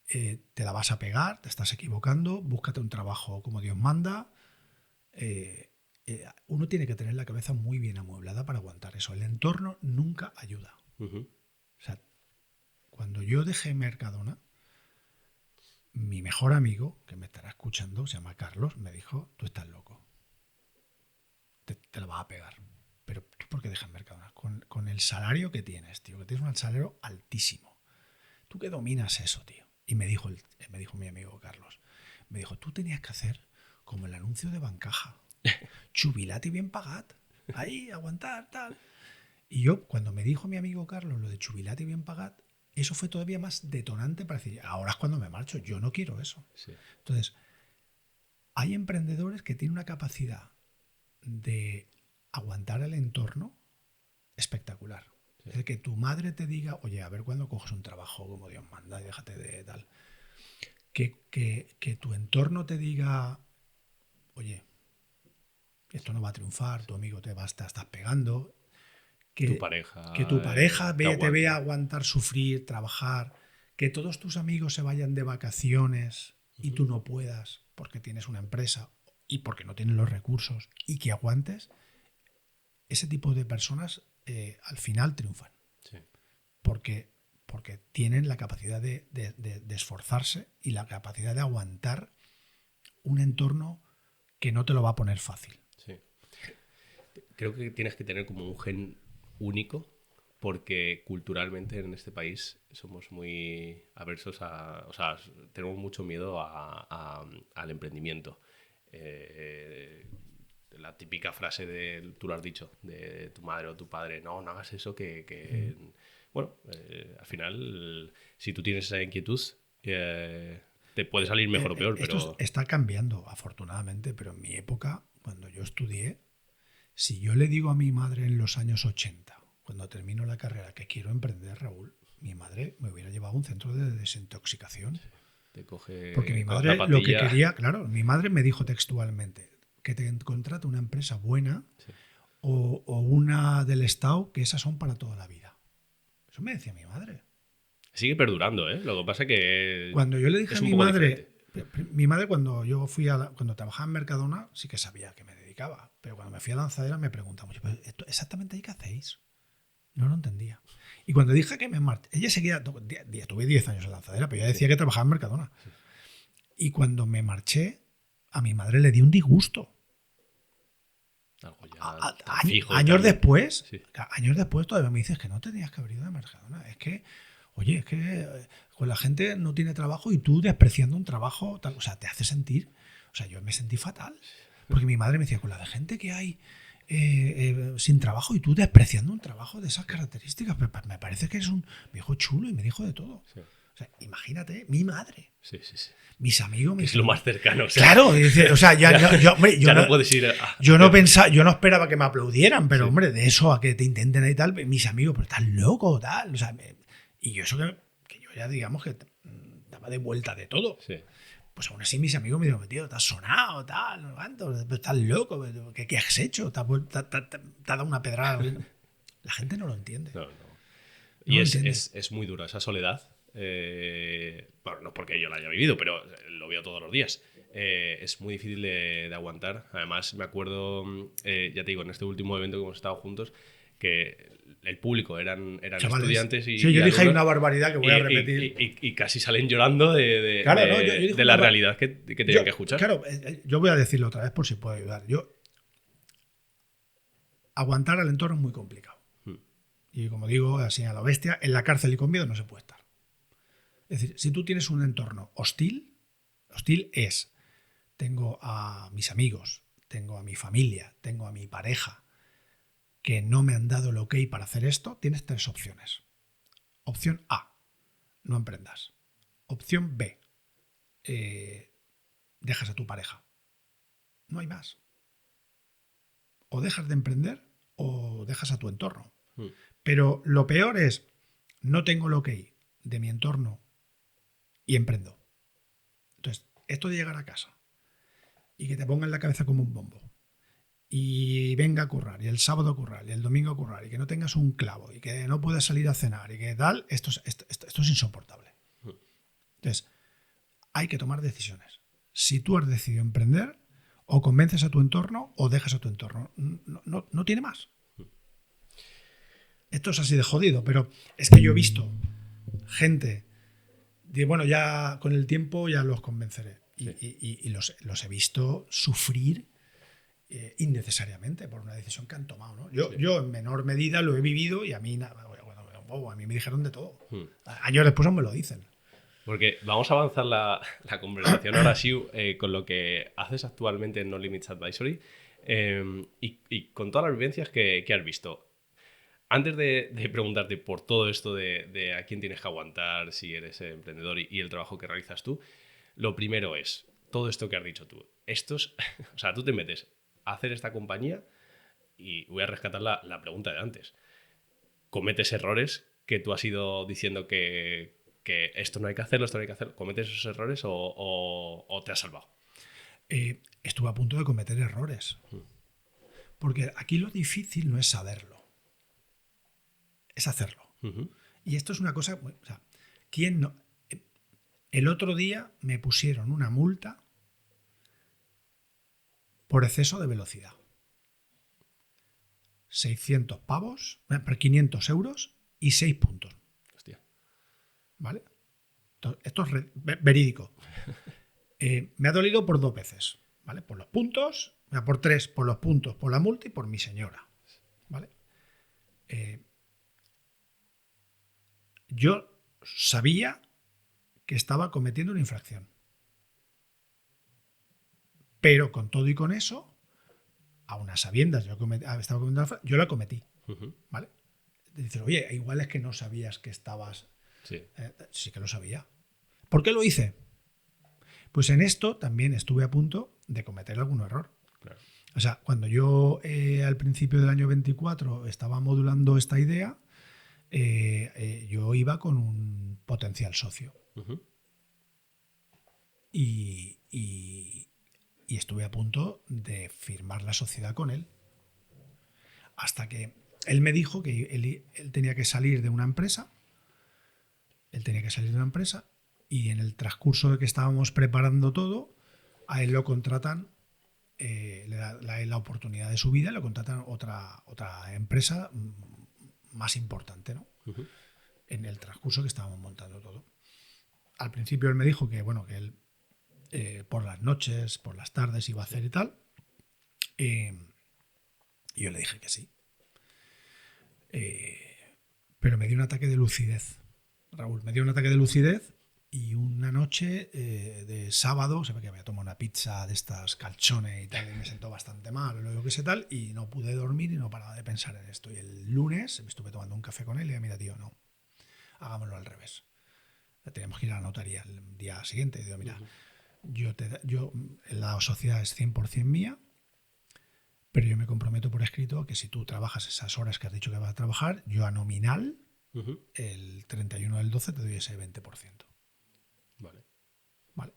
[SPEAKER 2] te la vas a pegar, te estás equivocando, búscate un trabajo como Dios manda. Uno tiene que tener la cabeza muy bien amueblada para aguantar eso. El entorno nunca ayuda. O sea, cuando yo dejé Mercadona, mi mejor amigo, que me estará escuchando, se llama Carlos, me dijo, tú estás loco. Te lo vas a pegar. Pero ¿tú por qué dejas Mercadona? Con el salario que tienes, tío, que tienes un salario altísimo. ¿Tú qué dominas eso, tío? Y me dijo mi amigo Carlos, me dijo, tú tenías que hacer como el anuncio de Bancaja. Jubilat y bien pagat. Ahí, aguantar, tal. Y yo, cuando me dijo mi amigo Carlos lo de Jubilat y bien pagat, eso fue todavía más detonante para decir, ahora es cuando me marcho, yo no quiero eso.
[SPEAKER 1] Sí.
[SPEAKER 2] Entonces, hay emprendedores que tienen una capacidad de aguantar el entorno espectacular.
[SPEAKER 1] Sí.
[SPEAKER 2] Es decir, que tu madre te diga, oye, a ver cuándo coges un trabajo como Dios manda y déjate de tal. Que tu entorno te diga, oye, esto no va a triunfar, tu amigo te estás pegando.
[SPEAKER 1] Tu pareja.
[SPEAKER 2] Que tu pareja te
[SPEAKER 1] aguante.
[SPEAKER 2] vea aguantar, sufrir, trabajar. Que todos tus amigos se vayan de vacaciones y tú no puedas porque tienes una empresa y porque no tienes los recursos y que aguantes. Ese tipo de personas al final triunfan.
[SPEAKER 1] Sí.
[SPEAKER 2] Porque tienen la capacidad de esforzarse y la capacidad de aguantar un entorno que no te lo va a poner fácil.
[SPEAKER 1] Sí. Creo que tienes que tener como un gen único, porque culturalmente en este país somos muy aversos a... O sea, tenemos mucho miedo al emprendimiento. La típica frase de, tú lo has dicho, de tu madre o tu padre, no hagas eso que bueno, al final, si tú tienes esa inquietud, te puede salir mejor o peor,
[SPEAKER 2] Esto
[SPEAKER 1] pero...
[SPEAKER 2] está cambiando, afortunadamente, pero en mi época, cuando yo estudié, si yo le digo a mi madre en los años 80, cuando termino la carrera, que quiero emprender, Raúl, mi madre me hubiera llevado a un centro de desintoxicación.
[SPEAKER 1] Te coge
[SPEAKER 2] Porque mi madre lo que quería, claro, mi madre me dijo textualmente que te contrate una empresa buena, sí, o una del Estado, que esas son para toda la vida. Eso me decía mi madre.
[SPEAKER 1] Sigue perdurando, ¿eh? Lo que pasa es que
[SPEAKER 2] cuando yo le dije a mi madre, cuando yo fui cuando trabajaba en Mercadona, sí que sabía a qué me dedicaba, pero cuando me fui a Lanzadera me preguntaba, ¿esto exactamente ahí qué hacéis? No lo entendía. Y cuando dije que me marché, ella seguía, tuve 10 años en Lanzadera, pero ella decía que trabajaba en Mercadona. Sí. Y cuando me marché, a mi madre le di un disgusto. Años después, sí, años después todavía me dices que no tenías que haber ido de Mercadona. Es que, oye, es que pues la gente no tiene trabajo y tú despreciando un trabajo, tal, o sea, te hace sentir, o sea, yo me sentí fatal. Porque mi madre me decía, con la de gente que hay sin trabajo y tú despreciando un trabajo de esas características, pero me parece que es un viejo chulo y me dijo de todo. Sí. O sea, imagínate, mi madre.
[SPEAKER 1] Sí, sí, sí.
[SPEAKER 2] Mis amigos.
[SPEAKER 1] Es lo más cercano. O sea,
[SPEAKER 2] claro, o sea, yo
[SPEAKER 1] no puedes ir
[SPEAKER 2] yo no pensaba, yo no esperaba que me aplaudieran, pero sí, hombre, de eso a que te intenten y tal, mis amigos, pero estás loco, tal. O sea, y yo eso que yo ya digamos que daba de vuelta de todo. Sí. Pues aún así mis amigos me dijeron, tío, te has sonado, tal, no cuánto, estás loco, ¿qué has hecho? ¿Te has dado una pedrada? La gente no lo entiende.
[SPEAKER 1] No. Y es muy dura esa soledad. Bueno, no porque yo la haya vivido, pero lo veo todos los días. Es muy difícil de aguantar. Además, me acuerdo, ya te digo, en este último evento que hemos estado juntos, que el público eran estudiantes y...
[SPEAKER 2] Sí, yo dije una barbaridad que voy a repetir.
[SPEAKER 1] Y casi salen llorando de la realidad que tenían que escuchar.
[SPEAKER 2] Claro, yo voy a decirlo otra vez por si puedo ayudar. Aguantar al entorno es muy complicado. Y como digo, así a la bestia, en la cárcel y con miedo no se puede estar. Es decir, si tú tienes un entorno hostil es, tengo a mis amigos, tengo a mi familia, tengo a mi pareja, que no me han dado el ok para hacer esto, tienes 3 opciones. Opción A, no emprendas. Opción B, dejas a tu pareja. No hay más. O dejas de emprender o dejas a tu entorno. Pero lo peor es, no tengo el ok de mi entorno y emprendo. Entonces, esto de llegar a casa y que te ponga en la cabeza como un bombo y venga a currar, y el sábado a currar, y el domingo a currar, y que no tengas un clavo, y que no puedas salir a cenar, y que tal, esto es insoportable. Entonces, hay que tomar decisiones. Si tú has decidido emprender, o convences a tu entorno o dejas a tu entorno. No tiene más. Esto es así de jodido, pero es que yo he visto gente, bueno, ya con el tiempo ya los convenceré. Sí. Y los he visto sufrir innecesariamente por una decisión que han tomado, ¿no? Yo en menor medida lo he vivido y a mí me dijeron de todo. Años después aún me lo dicen.
[SPEAKER 1] Porque vamos a avanzar la conversación ahora sí con lo que haces actualmente en No Limits Advisory y con todas las vivencias que has visto. Antes de preguntarte por todo esto de a quién tienes que aguantar, si eres emprendedor y el trabajo que realizas tú, lo primero es, todo esto que has dicho tú, o sea, tú te metes a hacer esta compañía y voy a rescatar la pregunta de antes. ¿Cometes errores que tú has ido diciendo que esto no hay que hacerlo, esto no hay que hacerlo? ¿Cometes esos errores o te has salvado?
[SPEAKER 2] Estuve a punto de cometer errores. Porque aquí lo difícil no es saberlo, es hacerlo.
[SPEAKER 1] Uh-huh.
[SPEAKER 2] Y esto es una cosa, o sea, ¿quién no? El otro día me pusieron una multa por exceso de velocidad. 600 pavos, 500 euros y 6 puntos.
[SPEAKER 1] Hostia.
[SPEAKER 2] ¿Vale? Esto es verídico. Me ha dolido por 2 veces. ¿Vale? Por los puntos, por 3, por los puntos, por la multa y por mi señora. ¿Vale? Yo sabía que estaba cometiendo una infracción. Pero con todo y con eso, a unas sabiendas, yo la cometí.
[SPEAKER 1] Uh-huh.
[SPEAKER 2] ¿Vale? Dices, oye, igual es que no sabías que estabas...
[SPEAKER 1] Sí.
[SPEAKER 2] Sí que lo sabía. ¿Por qué lo hice? Pues en esto también estuve a punto de cometer algún error.
[SPEAKER 1] Claro.
[SPEAKER 2] O sea, cuando yo al principio del año 24 estaba modulando esta idea, yo iba con un potencial socio.
[SPEAKER 1] Uh-huh.
[SPEAKER 2] Y estuve a punto de firmar la sociedad con él. Hasta que él me dijo que él tenía que salir de una empresa. Él tenía que salir de una empresa y en el transcurso de que estábamos preparando todo, a él lo contratan, le da la oportunidad de su vida, le contratan otra empresa más importante, ¿no?
[SPEAKER 1] Uh-huh.
[SPEAKER 2] En el transcurso que estábamos montando todo. Al principio él me dijo que, bueno, que él por las noches, por las tardes iba a hacer y tal. Y yo le dije que sí. Pero me dio un ataque de lucidez. Raúl, me dio un ataque de lucidez y una noche de sábado, se ve que había tomado una pizza de estas calzones y tal, y me sentó bastante mal, o lo que sé tal, y no pude dormir y no paraba de pensar en esto. Y el lunes me estuve tomando un café con él y le dije, mira, tío, no, hagámoslo al revés. Teníamos que ir a la notaría el día siguiente. Y digo, mira, yo la sociedad es 100% mía, pero yo me comprometo por escrito a que si tú trabajas esas horas que has dicho que vas a trabajar, yo a nominal,
[SPEAKER 1] Uh-huh.
[SPEAKER 2] el 31 del 12 te doy ese 20%.
[SPEAKER 1] Vale.
[SPEAKER 2] Vale.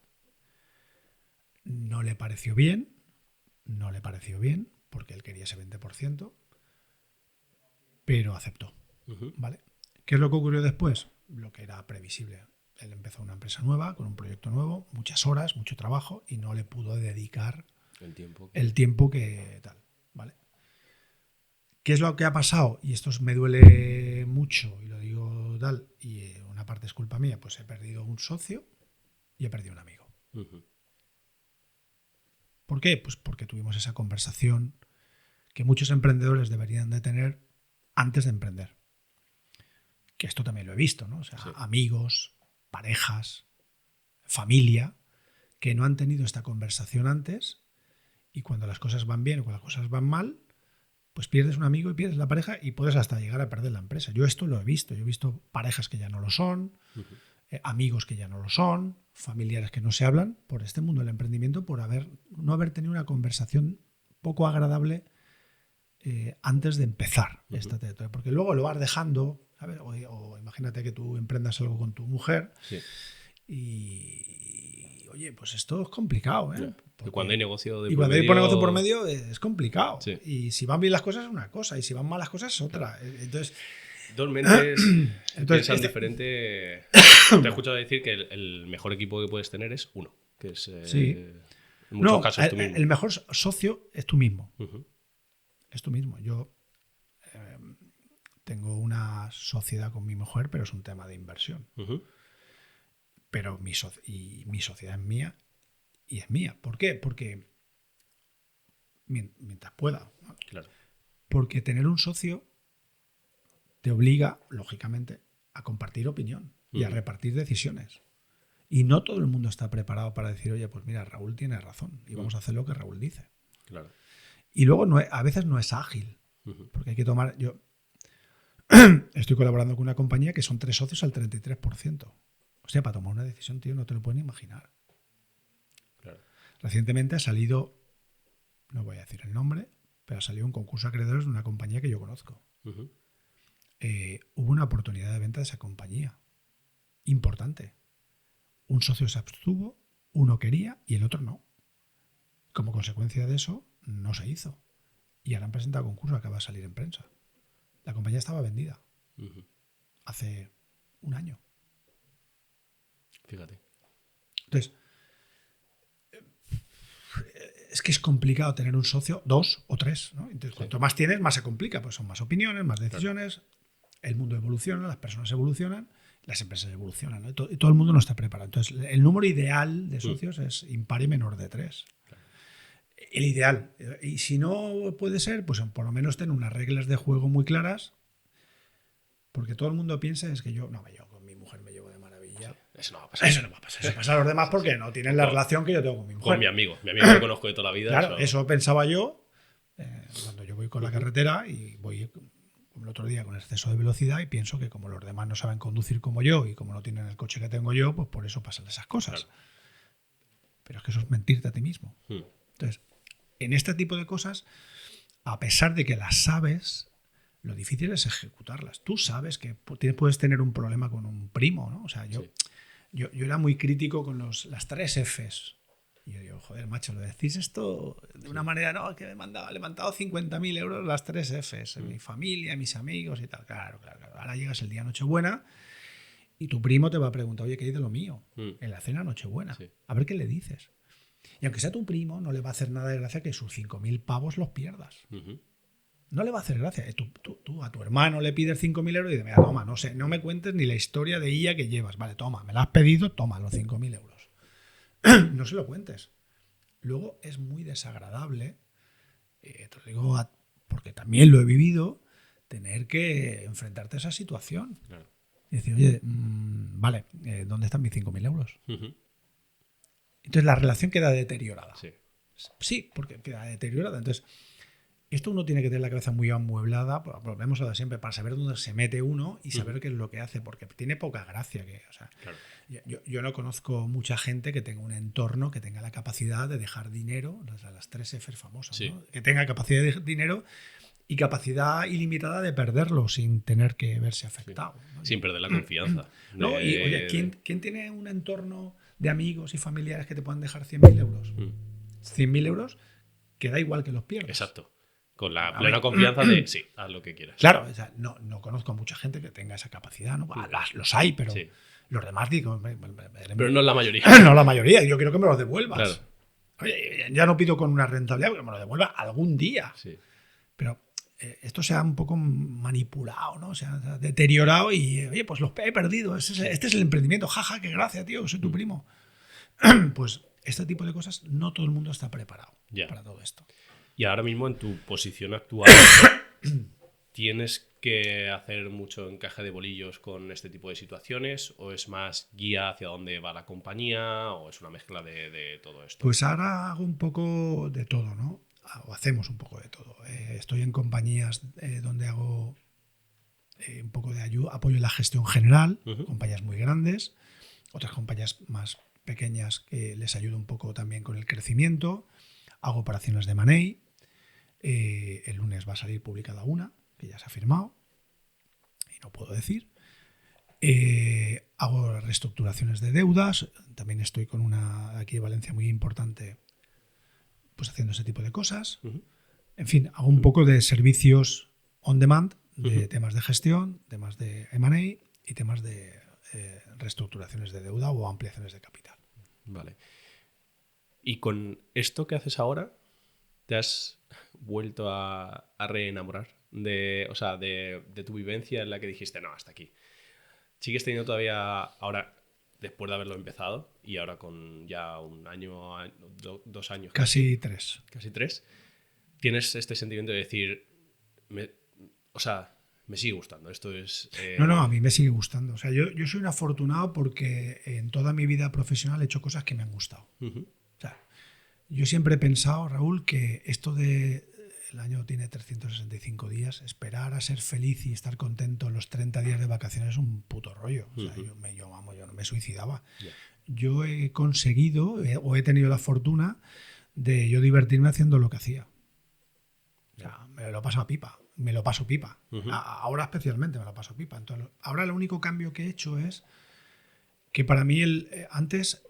[SPEAKER 2] No le pareció bien, porque él quería ese 20%, pero aceptó.
[SPEAKER 1] Uh-huh.
[SPEAKER 2] ¿Vale? ¿Qué es lo que ocurrió después? Lo que era previsible. Él empezó una empresa nueva, con un proyecto nuevo, muchas horas, mucho trabajo, y no le pudo dedicar el tiempo que tal. ¿Vale? ¿Qué es lo que ha pasado? Y esto me duele mucho, y lo digo tal, y una parte es culpa mía, pues he perdido un socio y he perdido un amigo.
[SPEAKER 1] Uh-huh.
[SPEAKER 2] ¿Por qué? Pues porque tuvimos esa conversación que muchos emprendedores deberían de tener antes de emprender. Que esto también lo he visto, ¿no? O sea, sí. Amigos, parejas, familia, que no han tenido esta conversación antes y cuando las cosas van bien o cuando las cosas van mal, pues pierdes un amigo y pierdes la pareja y puedes hasta llegar a perder la empresa. Yo esto lo he visto. Yo he visto parejas que ya no lo son, amigos que ya no lo son, familiares que no se hablan por este mundo del emprendimiento, por no haber tenido una conversación poco agradable antes de empezar esta territorio. Porque luego lo vas dejando, ¿sabes? O imagínate que tú emprendas algo con tu mujer y oye, pues esto es complicado, ¿eh?
[SPEAKER 1] Porque cuando hay negocio
[SPEAKER 2] y cuando hay negocio por medio es complicado.
[SPEAKER 1] Sí.
[SPEAKER 2] Y si van bien las cosas es una cosa y si van mal las cosas es otra. Entonces,
[SPEAKER 1] dos mentes piensan diferente. Te he escuchado decir que el mejor equipo que puedes tener es uno, que es en muchos casos tú mismo.
[SPEAKER 2] El mejor socio es tú mismo.
[SPEAKER 1] Uh-huh.
[SPEAKER 2] Es tú mismo. Yo tengo una sociedad con mi mujer, pero es un tema de inversión.
[SPEAKER 1] Uh-huh.
[SPEAKER 2] Pero mi sociedad es mía y es mía. ¿Por qué? Porque mientras pueda. ¿No?
[SPEAKER 1] Claro.
[SPEAKER 2] Porque tener un socio te obliga, lógicamente, a compartir opinión y a repartir decisiones. Y no todo el mundo está preparado para decir, oye, pues mira, Raúl tiene razón y vamos a hacer lo que Raúl dice.
[SPEAKER 1] Claro.
[SPEAKER 2] Y luego a veces no es ágil, porque hay que tomar... estoy colaborando con una compañía que son 3 socios al 33%. O sea, para tomar una decisión, tío, no te lo puedes ni imaginar.
[SPEAKER 1] Claro.
[SPEAKER 2] Recientemente ha salido, no voy a decir el nombre, pero ha salido un concurso de acreedores de una compañía que yo conozco.
[SPEAKER 1] Uh-huh.
[SPEAKER 2] Hubo una oportunidad de venta de esa compañía. Importante. Un socio se abstuvo, uno quería y el otro no. Como consecuencia de eso, no se hizo. Y ahora han presentado concurso, acaba de salir en prensa. La compañía estaba vendida.
[SPEAKER 1] Uh-huh.
[SPEAKER 2] Hace un año.
[SPEAKER 1] Fíjate.
[SPEAKER 2] Entonces, es que es complicado tener un socio, 2 o 3, ¿no? Entonces, cuanto más tienes, más se complica. Pues son más opiniones, más decisiones. Claro. El mundo evoluciona, las personas evolucionan, las empresas evolucionan, ¿no? Y todo el mundo no está preparado. Entonces, el número ideal de socios es impar y menor de 3. Claro. El ideal. Y si no puede ser, pues por lo menos tener unas reglas de juego muy claras. Porque todo el mundo piensa es que yo con mi mujer me llevo de maravilla. Sí,
[SPEAKER 1] eso no va a pasar.
[SPEAKER 2] Eso no va a pasar. Eso pasa a los demás porque no tienen la relación que yo tengo con mi mujer.
[SPEAKER 1] Con mi amigo que conozco de toda la vida.
[SPEAKER 2] Claro, eso pensaba yo cuando yo voy con la carretera y voy como el otro día con exceso de velocidad y pienso que como los demás no saben conducir como yo y como no tienen el coche que tengo yo, pues por eso pasan esas cosas. Claro. Pero es que eso es mentirte a ti mismo. Entonces, en este tipo de cosas, a pesar de que las sabes, lo difícil es ejecutarlas. Tú sabes que puedes tener un problema con un primo, ¿no? O sea, yo era muy crítico con las 3 Fs. Y yo digo, joder, macho, lo decís esto de una manera, no, que le he mandado 50.000 euros las 3 Fs, mi familia, mis amigos y tal. Claro. Ahora llegas el día Nochebuena y tu primo te va a preguntar, oye, ¿qué hay de lo mío? En la cena Nochebuena. Sí. A ver qué le dices. Y aunque sea tu primo, no le va a hacer nada de gracia que sus 5.000 pavos los pierdas. No le va a hacer gracia. Tú a tu hermano le pides 5.000 euros y dices, mira, toma, no me cuentes ni la historia de ella que llevas. Vale, toma, me la has pedido, toma los 5.000 euros. No se lo cuentes. Luego es muy desagradable, te lo digo porque también lo he vivido, tener que enfrentarte a esa situación. Claro. Y decir, oye, vale, ¿dónde están mis 5.000 euros? Entonces la relación queda deteriorada. Sí, porque queda deteriorada. Entonces, esto uno tiene que tener la cabeza muy amueblada, volvemos a lo de siempre, para saber dónde se mete uno y saber qué es lo que hace, porque tiene poca gracia. Claro. Yo no conozco mucha gente que tenga un entorno que tenga la capacidad de dejar dinero, las 3 Fs famosas, ¿no? Que tenga capacidad de dinero y capacidad ilimitada de perderlo sin tener que verse afectado. ¿No?
[SPEAKER 1] Sin perder la confianza.
[SPEAKER 2] ¿No? Y oye, ¿quién tiene un entorno de amigos y familiares que te puedan dejar 100.000 euros? 100.000 euros que da igual que los pierdas.
[SPEAKER 1] Exacto. Con la plena confianza de, sí, haz lo que quieras.
[SPEAKER 2] Claro, o sea, no conozco a mucha gente que tenga esa capacidad, ¿no? Los hay, pero los demás digo...
[SPEAKER 1] Pero no es la mayoría.
[SPEAKER 2] No la mayoría, yo quiero que me los devuelvas. Claro. Oye, ya no pido con una rentabilidad, que me lo devuelva algún día. Sí. Pero esto se ha un poco manipulado, ¿no? Se ha deteriorado y, oye, pues los he perdido. Este es el emprendimiento. Jaja, qué gracia, tío, soy tu primo. Pues este tipo de cosas no todo el mundo está preparado para todo esto.
[SPEAKER 1] Y ahora mismo en tu posición actual, ¿tienes que hacer mucho encaje de bolillos con este tipo de situaciones? ¿O es más guía hacia dónde va la compañía? ¿O es una mezcla de todo esto?
[SPEAKER 2] Pues ahora hago un poco de todo, ¿no? O hacemos un poco de todo. Estoy en compañías donde hago un poco de apoyo en la gestión general, compañías muy grandes, otras compañías más pequeñas que les ayudo un poco también con el crecimiento. Hago operaciones de money. El lunes va a salir publicada una, que ya se ha firmado, y no puedo decir. Hago reestructuraciones de deudas. También estoy con una aquí de Valencia muy importante, pues haciendo ese tipo de cosas. En fin, hago un poco de servicios on demand, de temas de gestión, temas de M&A y temas de reestructuraciones de deuda o ampliaciones de capital.
[SPEAKER 1] Vale. ¿Y con esto que haces ahora, te has vuelto a reenamorar de tu vivencia en la que dijiste, no, hasta aquí? ¿Sigues teniendo todavía ahora, después de haberlo empezado, y ahora con ya un año, 2 años?
[SPEAKER 2] Casi 3.
[SPEAKER 1] Casi 3. ¿Tienes este sentimiento de decir, me sigue gustando? Esto es...
[SPEAKER 2] No, a mí me sigue gustando. O sea, yo soy un afortunado porque en toda mi vida profesional he hecho cosas que me han gustado. O sea, yo siempre he pensado, Raúl, que esto de el año tiene 365 días. Esperar a ser feliz y estar contento en los 30 días de vacaciones es un puto rollo. O sea, yo no me suicidaba.
[SPEAKER 1] Yeah.
[SPEAKER 2] Yo he conseguido o he tenido la fortuna de yo divertirme haciendo lo que hacía. O sea, me lo paso a pipa. Me lo paso pipa. Ahora especialmente me lo paso pipa. Entonces, ahora el único cambio que he hecho es que para mí antes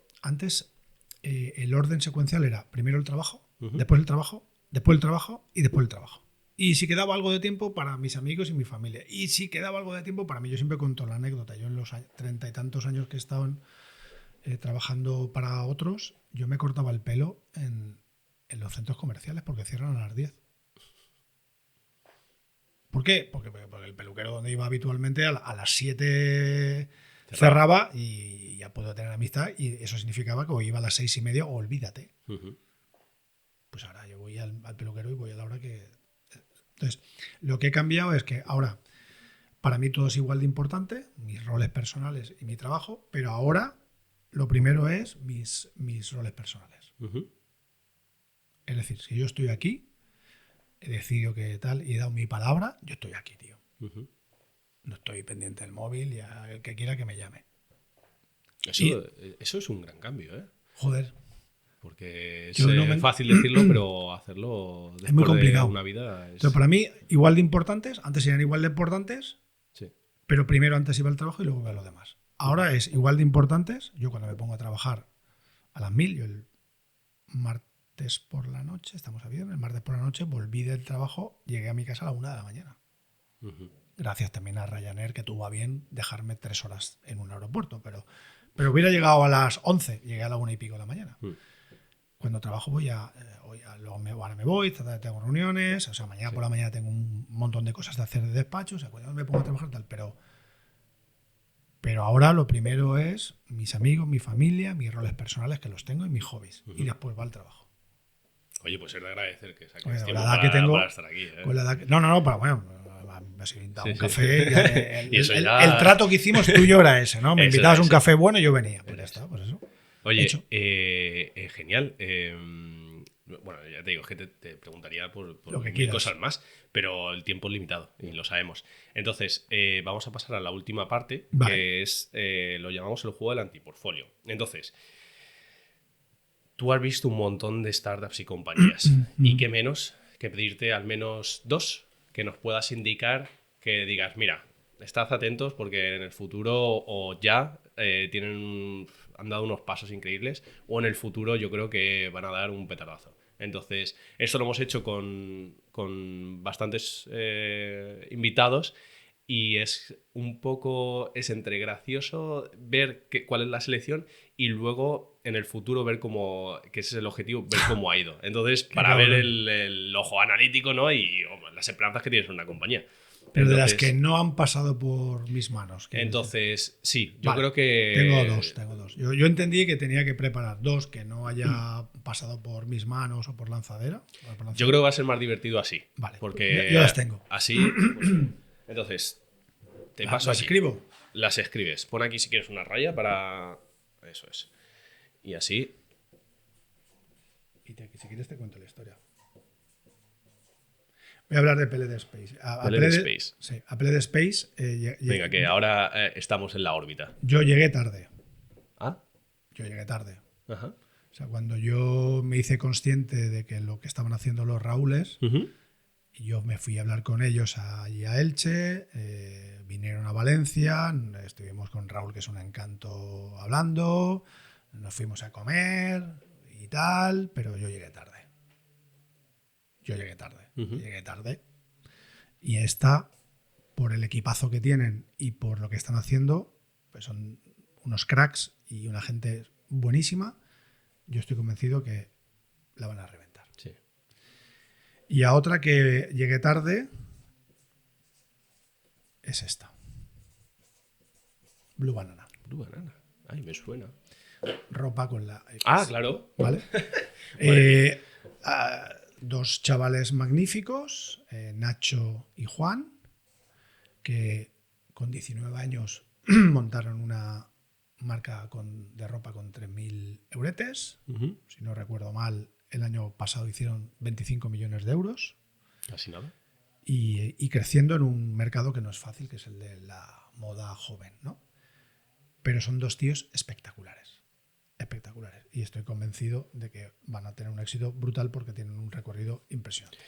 [SPEAKER 2] el orden secuencial era primero el trabajo, después el trabajo, después el trabajo y después el trabajo. Y si quedaba algo de tiempo para mis amigos y mi familia. Y si quedaba algo de tiempo para mí, yo siempre cuento la anécdota. Yo en los 30 y tantos años que he estado trabajando para otros, yo me cortaba el pelo en los centros comerciales porque cierran a las 10. ¿Por qué? Porque el peluquero donde iba habitualmente a las 7 cerraba y ya puedo tener amistad, y eso significaba que o iba a las 6:30 o olvídate. Pues ahora yo voy al peluquero y voy a la hora que... Entonces, lo que he cambiado es que ahora para mí todo es igual de importante, mis roles personales y mi trabajo, pero ahora lo primero es mis roles personales. Es decir, si yo estoy aquí, he decidido que tal y he dado mi palabra, yo estoy aquí, tío. No estoy pendiente del móvil y a el que quiera que me llame.
[SPEAKER 1] Eso es un gran cambio, ¿eh?
[SPEAKER 2] Joder.
[SPEAKER 1] Porque es fácil decirlo, pero hacerlo después
[SPEAKER 2] es muy complicado.
[SPEAKER 1] de una vida es...
[SPEAKER 2] Entonces, para mí, igual de importantes, antes eran igual de importantes,
[SPEAKER 1] sí.
[SPEAKER 2] Pero primero antes iba al trabajo y luego iba a lo demás. Ahora es igual de importantes. Yo cuando me pongo a trabajar a las 1000, yo el martes por la noche, estamos a viernes, el martes por la noche volví del trabajo, llegué a mi casa a la 1 de la mañana. Gracias también a Ryanair, que tuvo a bien dejarme 3 horas en un aeropuerto, pero hubiera llegado a las 11, llegué a la 1 y pico de la mañana. Cuando trabajo ahora me voy, tengo reuniones, o sea, mañana por la mañana tengo un montón de cosas de hacer de despacho, o sea, cuando me pongo a trabajar tal, pero ahora lo primero es mis amigos, mi familia, mis roles personales que los tengo y mis hobbies, y después va el trabajo.
[SPEAKER 1] Oye, pues es de agradecer que saques
[SPEAKER 2] Oye,
[SPEAKER 1] tiempo para estar aquí, ¿eh?
[SPEAKER 2] Con la edad no, para bueno, me has invitado un café.
[SPEAKER 1] Y
[SPEAKER 2] el trato que hicimos tú y yo era ese, ¿no? Me invitabas un café bueno y yo venía. Pues ya está, pues eso.
[SPEAKER 1] Oye, genial. Bueno, ya te digo, es que te preguntaría por mil cosas más, pero el tiempo es limitado y lo sabemos. Entonces, vamos a pasar a la última parte, que es, lo llamamos el juego del antiportfolio. Entonces, tú has visto un montón de startups y compañías, y qué menos que pedirte al menos 2 que nos puedas indicar, que digas, mira, estad atentos porque en el futuro o ya han dado unos pasos increíbles, o en el futuro yo creo que van a dar un petardazo. Entonces, esto lo hemos hecho con bastantes invitados, y es entre gracioso ver cuál es la selección y luego en el futuro ver que ese es el objetivo, ver cómo ha ido. Entonces, para ver el ojo analítico, ¿no? Y las esperanzas que tienes en una compañía.
[SPEAKER 2] Pero de las que no han pasado por mis manos.
[SPEAKER 1] Entonces, sí, yo creo que...
[SPEAKER 2] Tengo dos. Yo entendí que tenía que preparar 2 que no haya pasado por mis manos o por lanzadera.
[SPEAKER 1] Yo creo que va a ser más divertido así.
[SPEAKER 2] Vale,
[SPEAKER 1] porque
[SPEAKER 2] yo las tengo.
[SPEAKER 1] Así... Pues, entonces, te paso
[SPEAKER 2] ¿Las escribo?
[SPEAKER 1] Las escribes. Pon aquí si quieres una raya para... Eso es. Y así...
[SPEAKER 2] Y si quieres te cuento la historia. Voy a hablar de PLD Space.
[SPEAKER 1] Space.
[SPEAKER 2] Sí, a PLD Space.
[SPEAKER 1] Venga, que ahora estamos en la órbita.
[SPEAKER 2] Yo llegué tarde.
[SPEAKER 1] ¿Ah?
[SPEAKER 2] Yo llegué tarde.
[SPEAKER 1] Ajá.
[SPEAKER 2] O sea, cuando yo me hice consciente de que lo que estaban haciendo los Raúles, y yo me fui a hablar con ellos allí a Elche, vinieron a Valencia, estuvimos con Raúl, que es un encanto, hablando, nos fuimos a comer y tal, pero yo llegué tarde. Llegué tarde. Y esta, por el equipazo que tienen y por lo que están haciendo, pues son unos cracks y una gente buenísima. Yo estoy convencido que la van a reventar.
[SPEAKER 1] Sí.
[SPEAKER 2] Y a otra que llegué tarde es esta. Blue Banana.
[SPEAKER 1] Blue Banana. Ay, me suena.
[SPEAKER 2] Ropa con la X.
[SPEAKER 1] Ah, claro.
[SPEAKER 2] ¿Vale? 2 chavales magníficos, Nacho y Juan, que con 19 años montaron una marca de ropa con 3.000 euretes. Si no recuerdo mal, el año pasado hicieron 25 millones de euros.
[SPEAKER 1] Casi nada.
[SPEAKER 2] Y creciendo en un mercado que no es fácil, que es el de la moda joven, ¿no? Pero son dos tíos espectaculares. Espectaculares. Y estoy convencido de que van a tener un éxito brutal porque tienen un recorrido impresionante.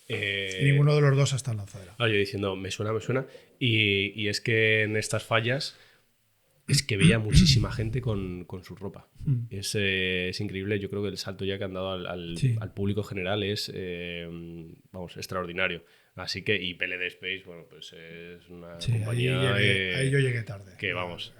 [SPEAKER 2] Y ninguno de los dos ha estado en lanzadera.
[SPEAKER 1] Yo diciendo, me suena. Y es que en estas fallas es que veía muchísima gente con su ropa. Es increíble. Yo creo que el salto ya que han dado al público general es, extraordinario. Así que, y PLD Space, bueno, pues es una compañía...
[SPEAKER 2] Ahí yo llegué tarde.
[SPEAKER 1] Que vamos,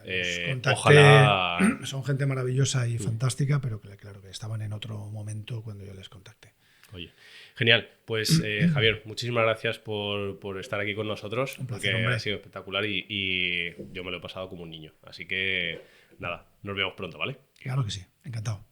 [SPEAKER 2] contacté,
[SPEAKER 1] ojalá...
[SPEAKER 2] Son gente maravillosa y fantástica, pero claro que estaban en otro momento cuando yo les contacté.
[SPEAKER 1] Oye, genial. Pues Javier, muchísimas gracias por estar aquí con nosotros.
[SPEAKER 2] Un placer,
[SPEAKER 1] porque
[SPEAKER 2] hombre.
[SPEAKER 1] ha sido espectacular y yo me lo he pasado como un niño. Así que nada, nos vemos pronto, ¿vale?
[SPEAKER 2] Claro que sí, encantado.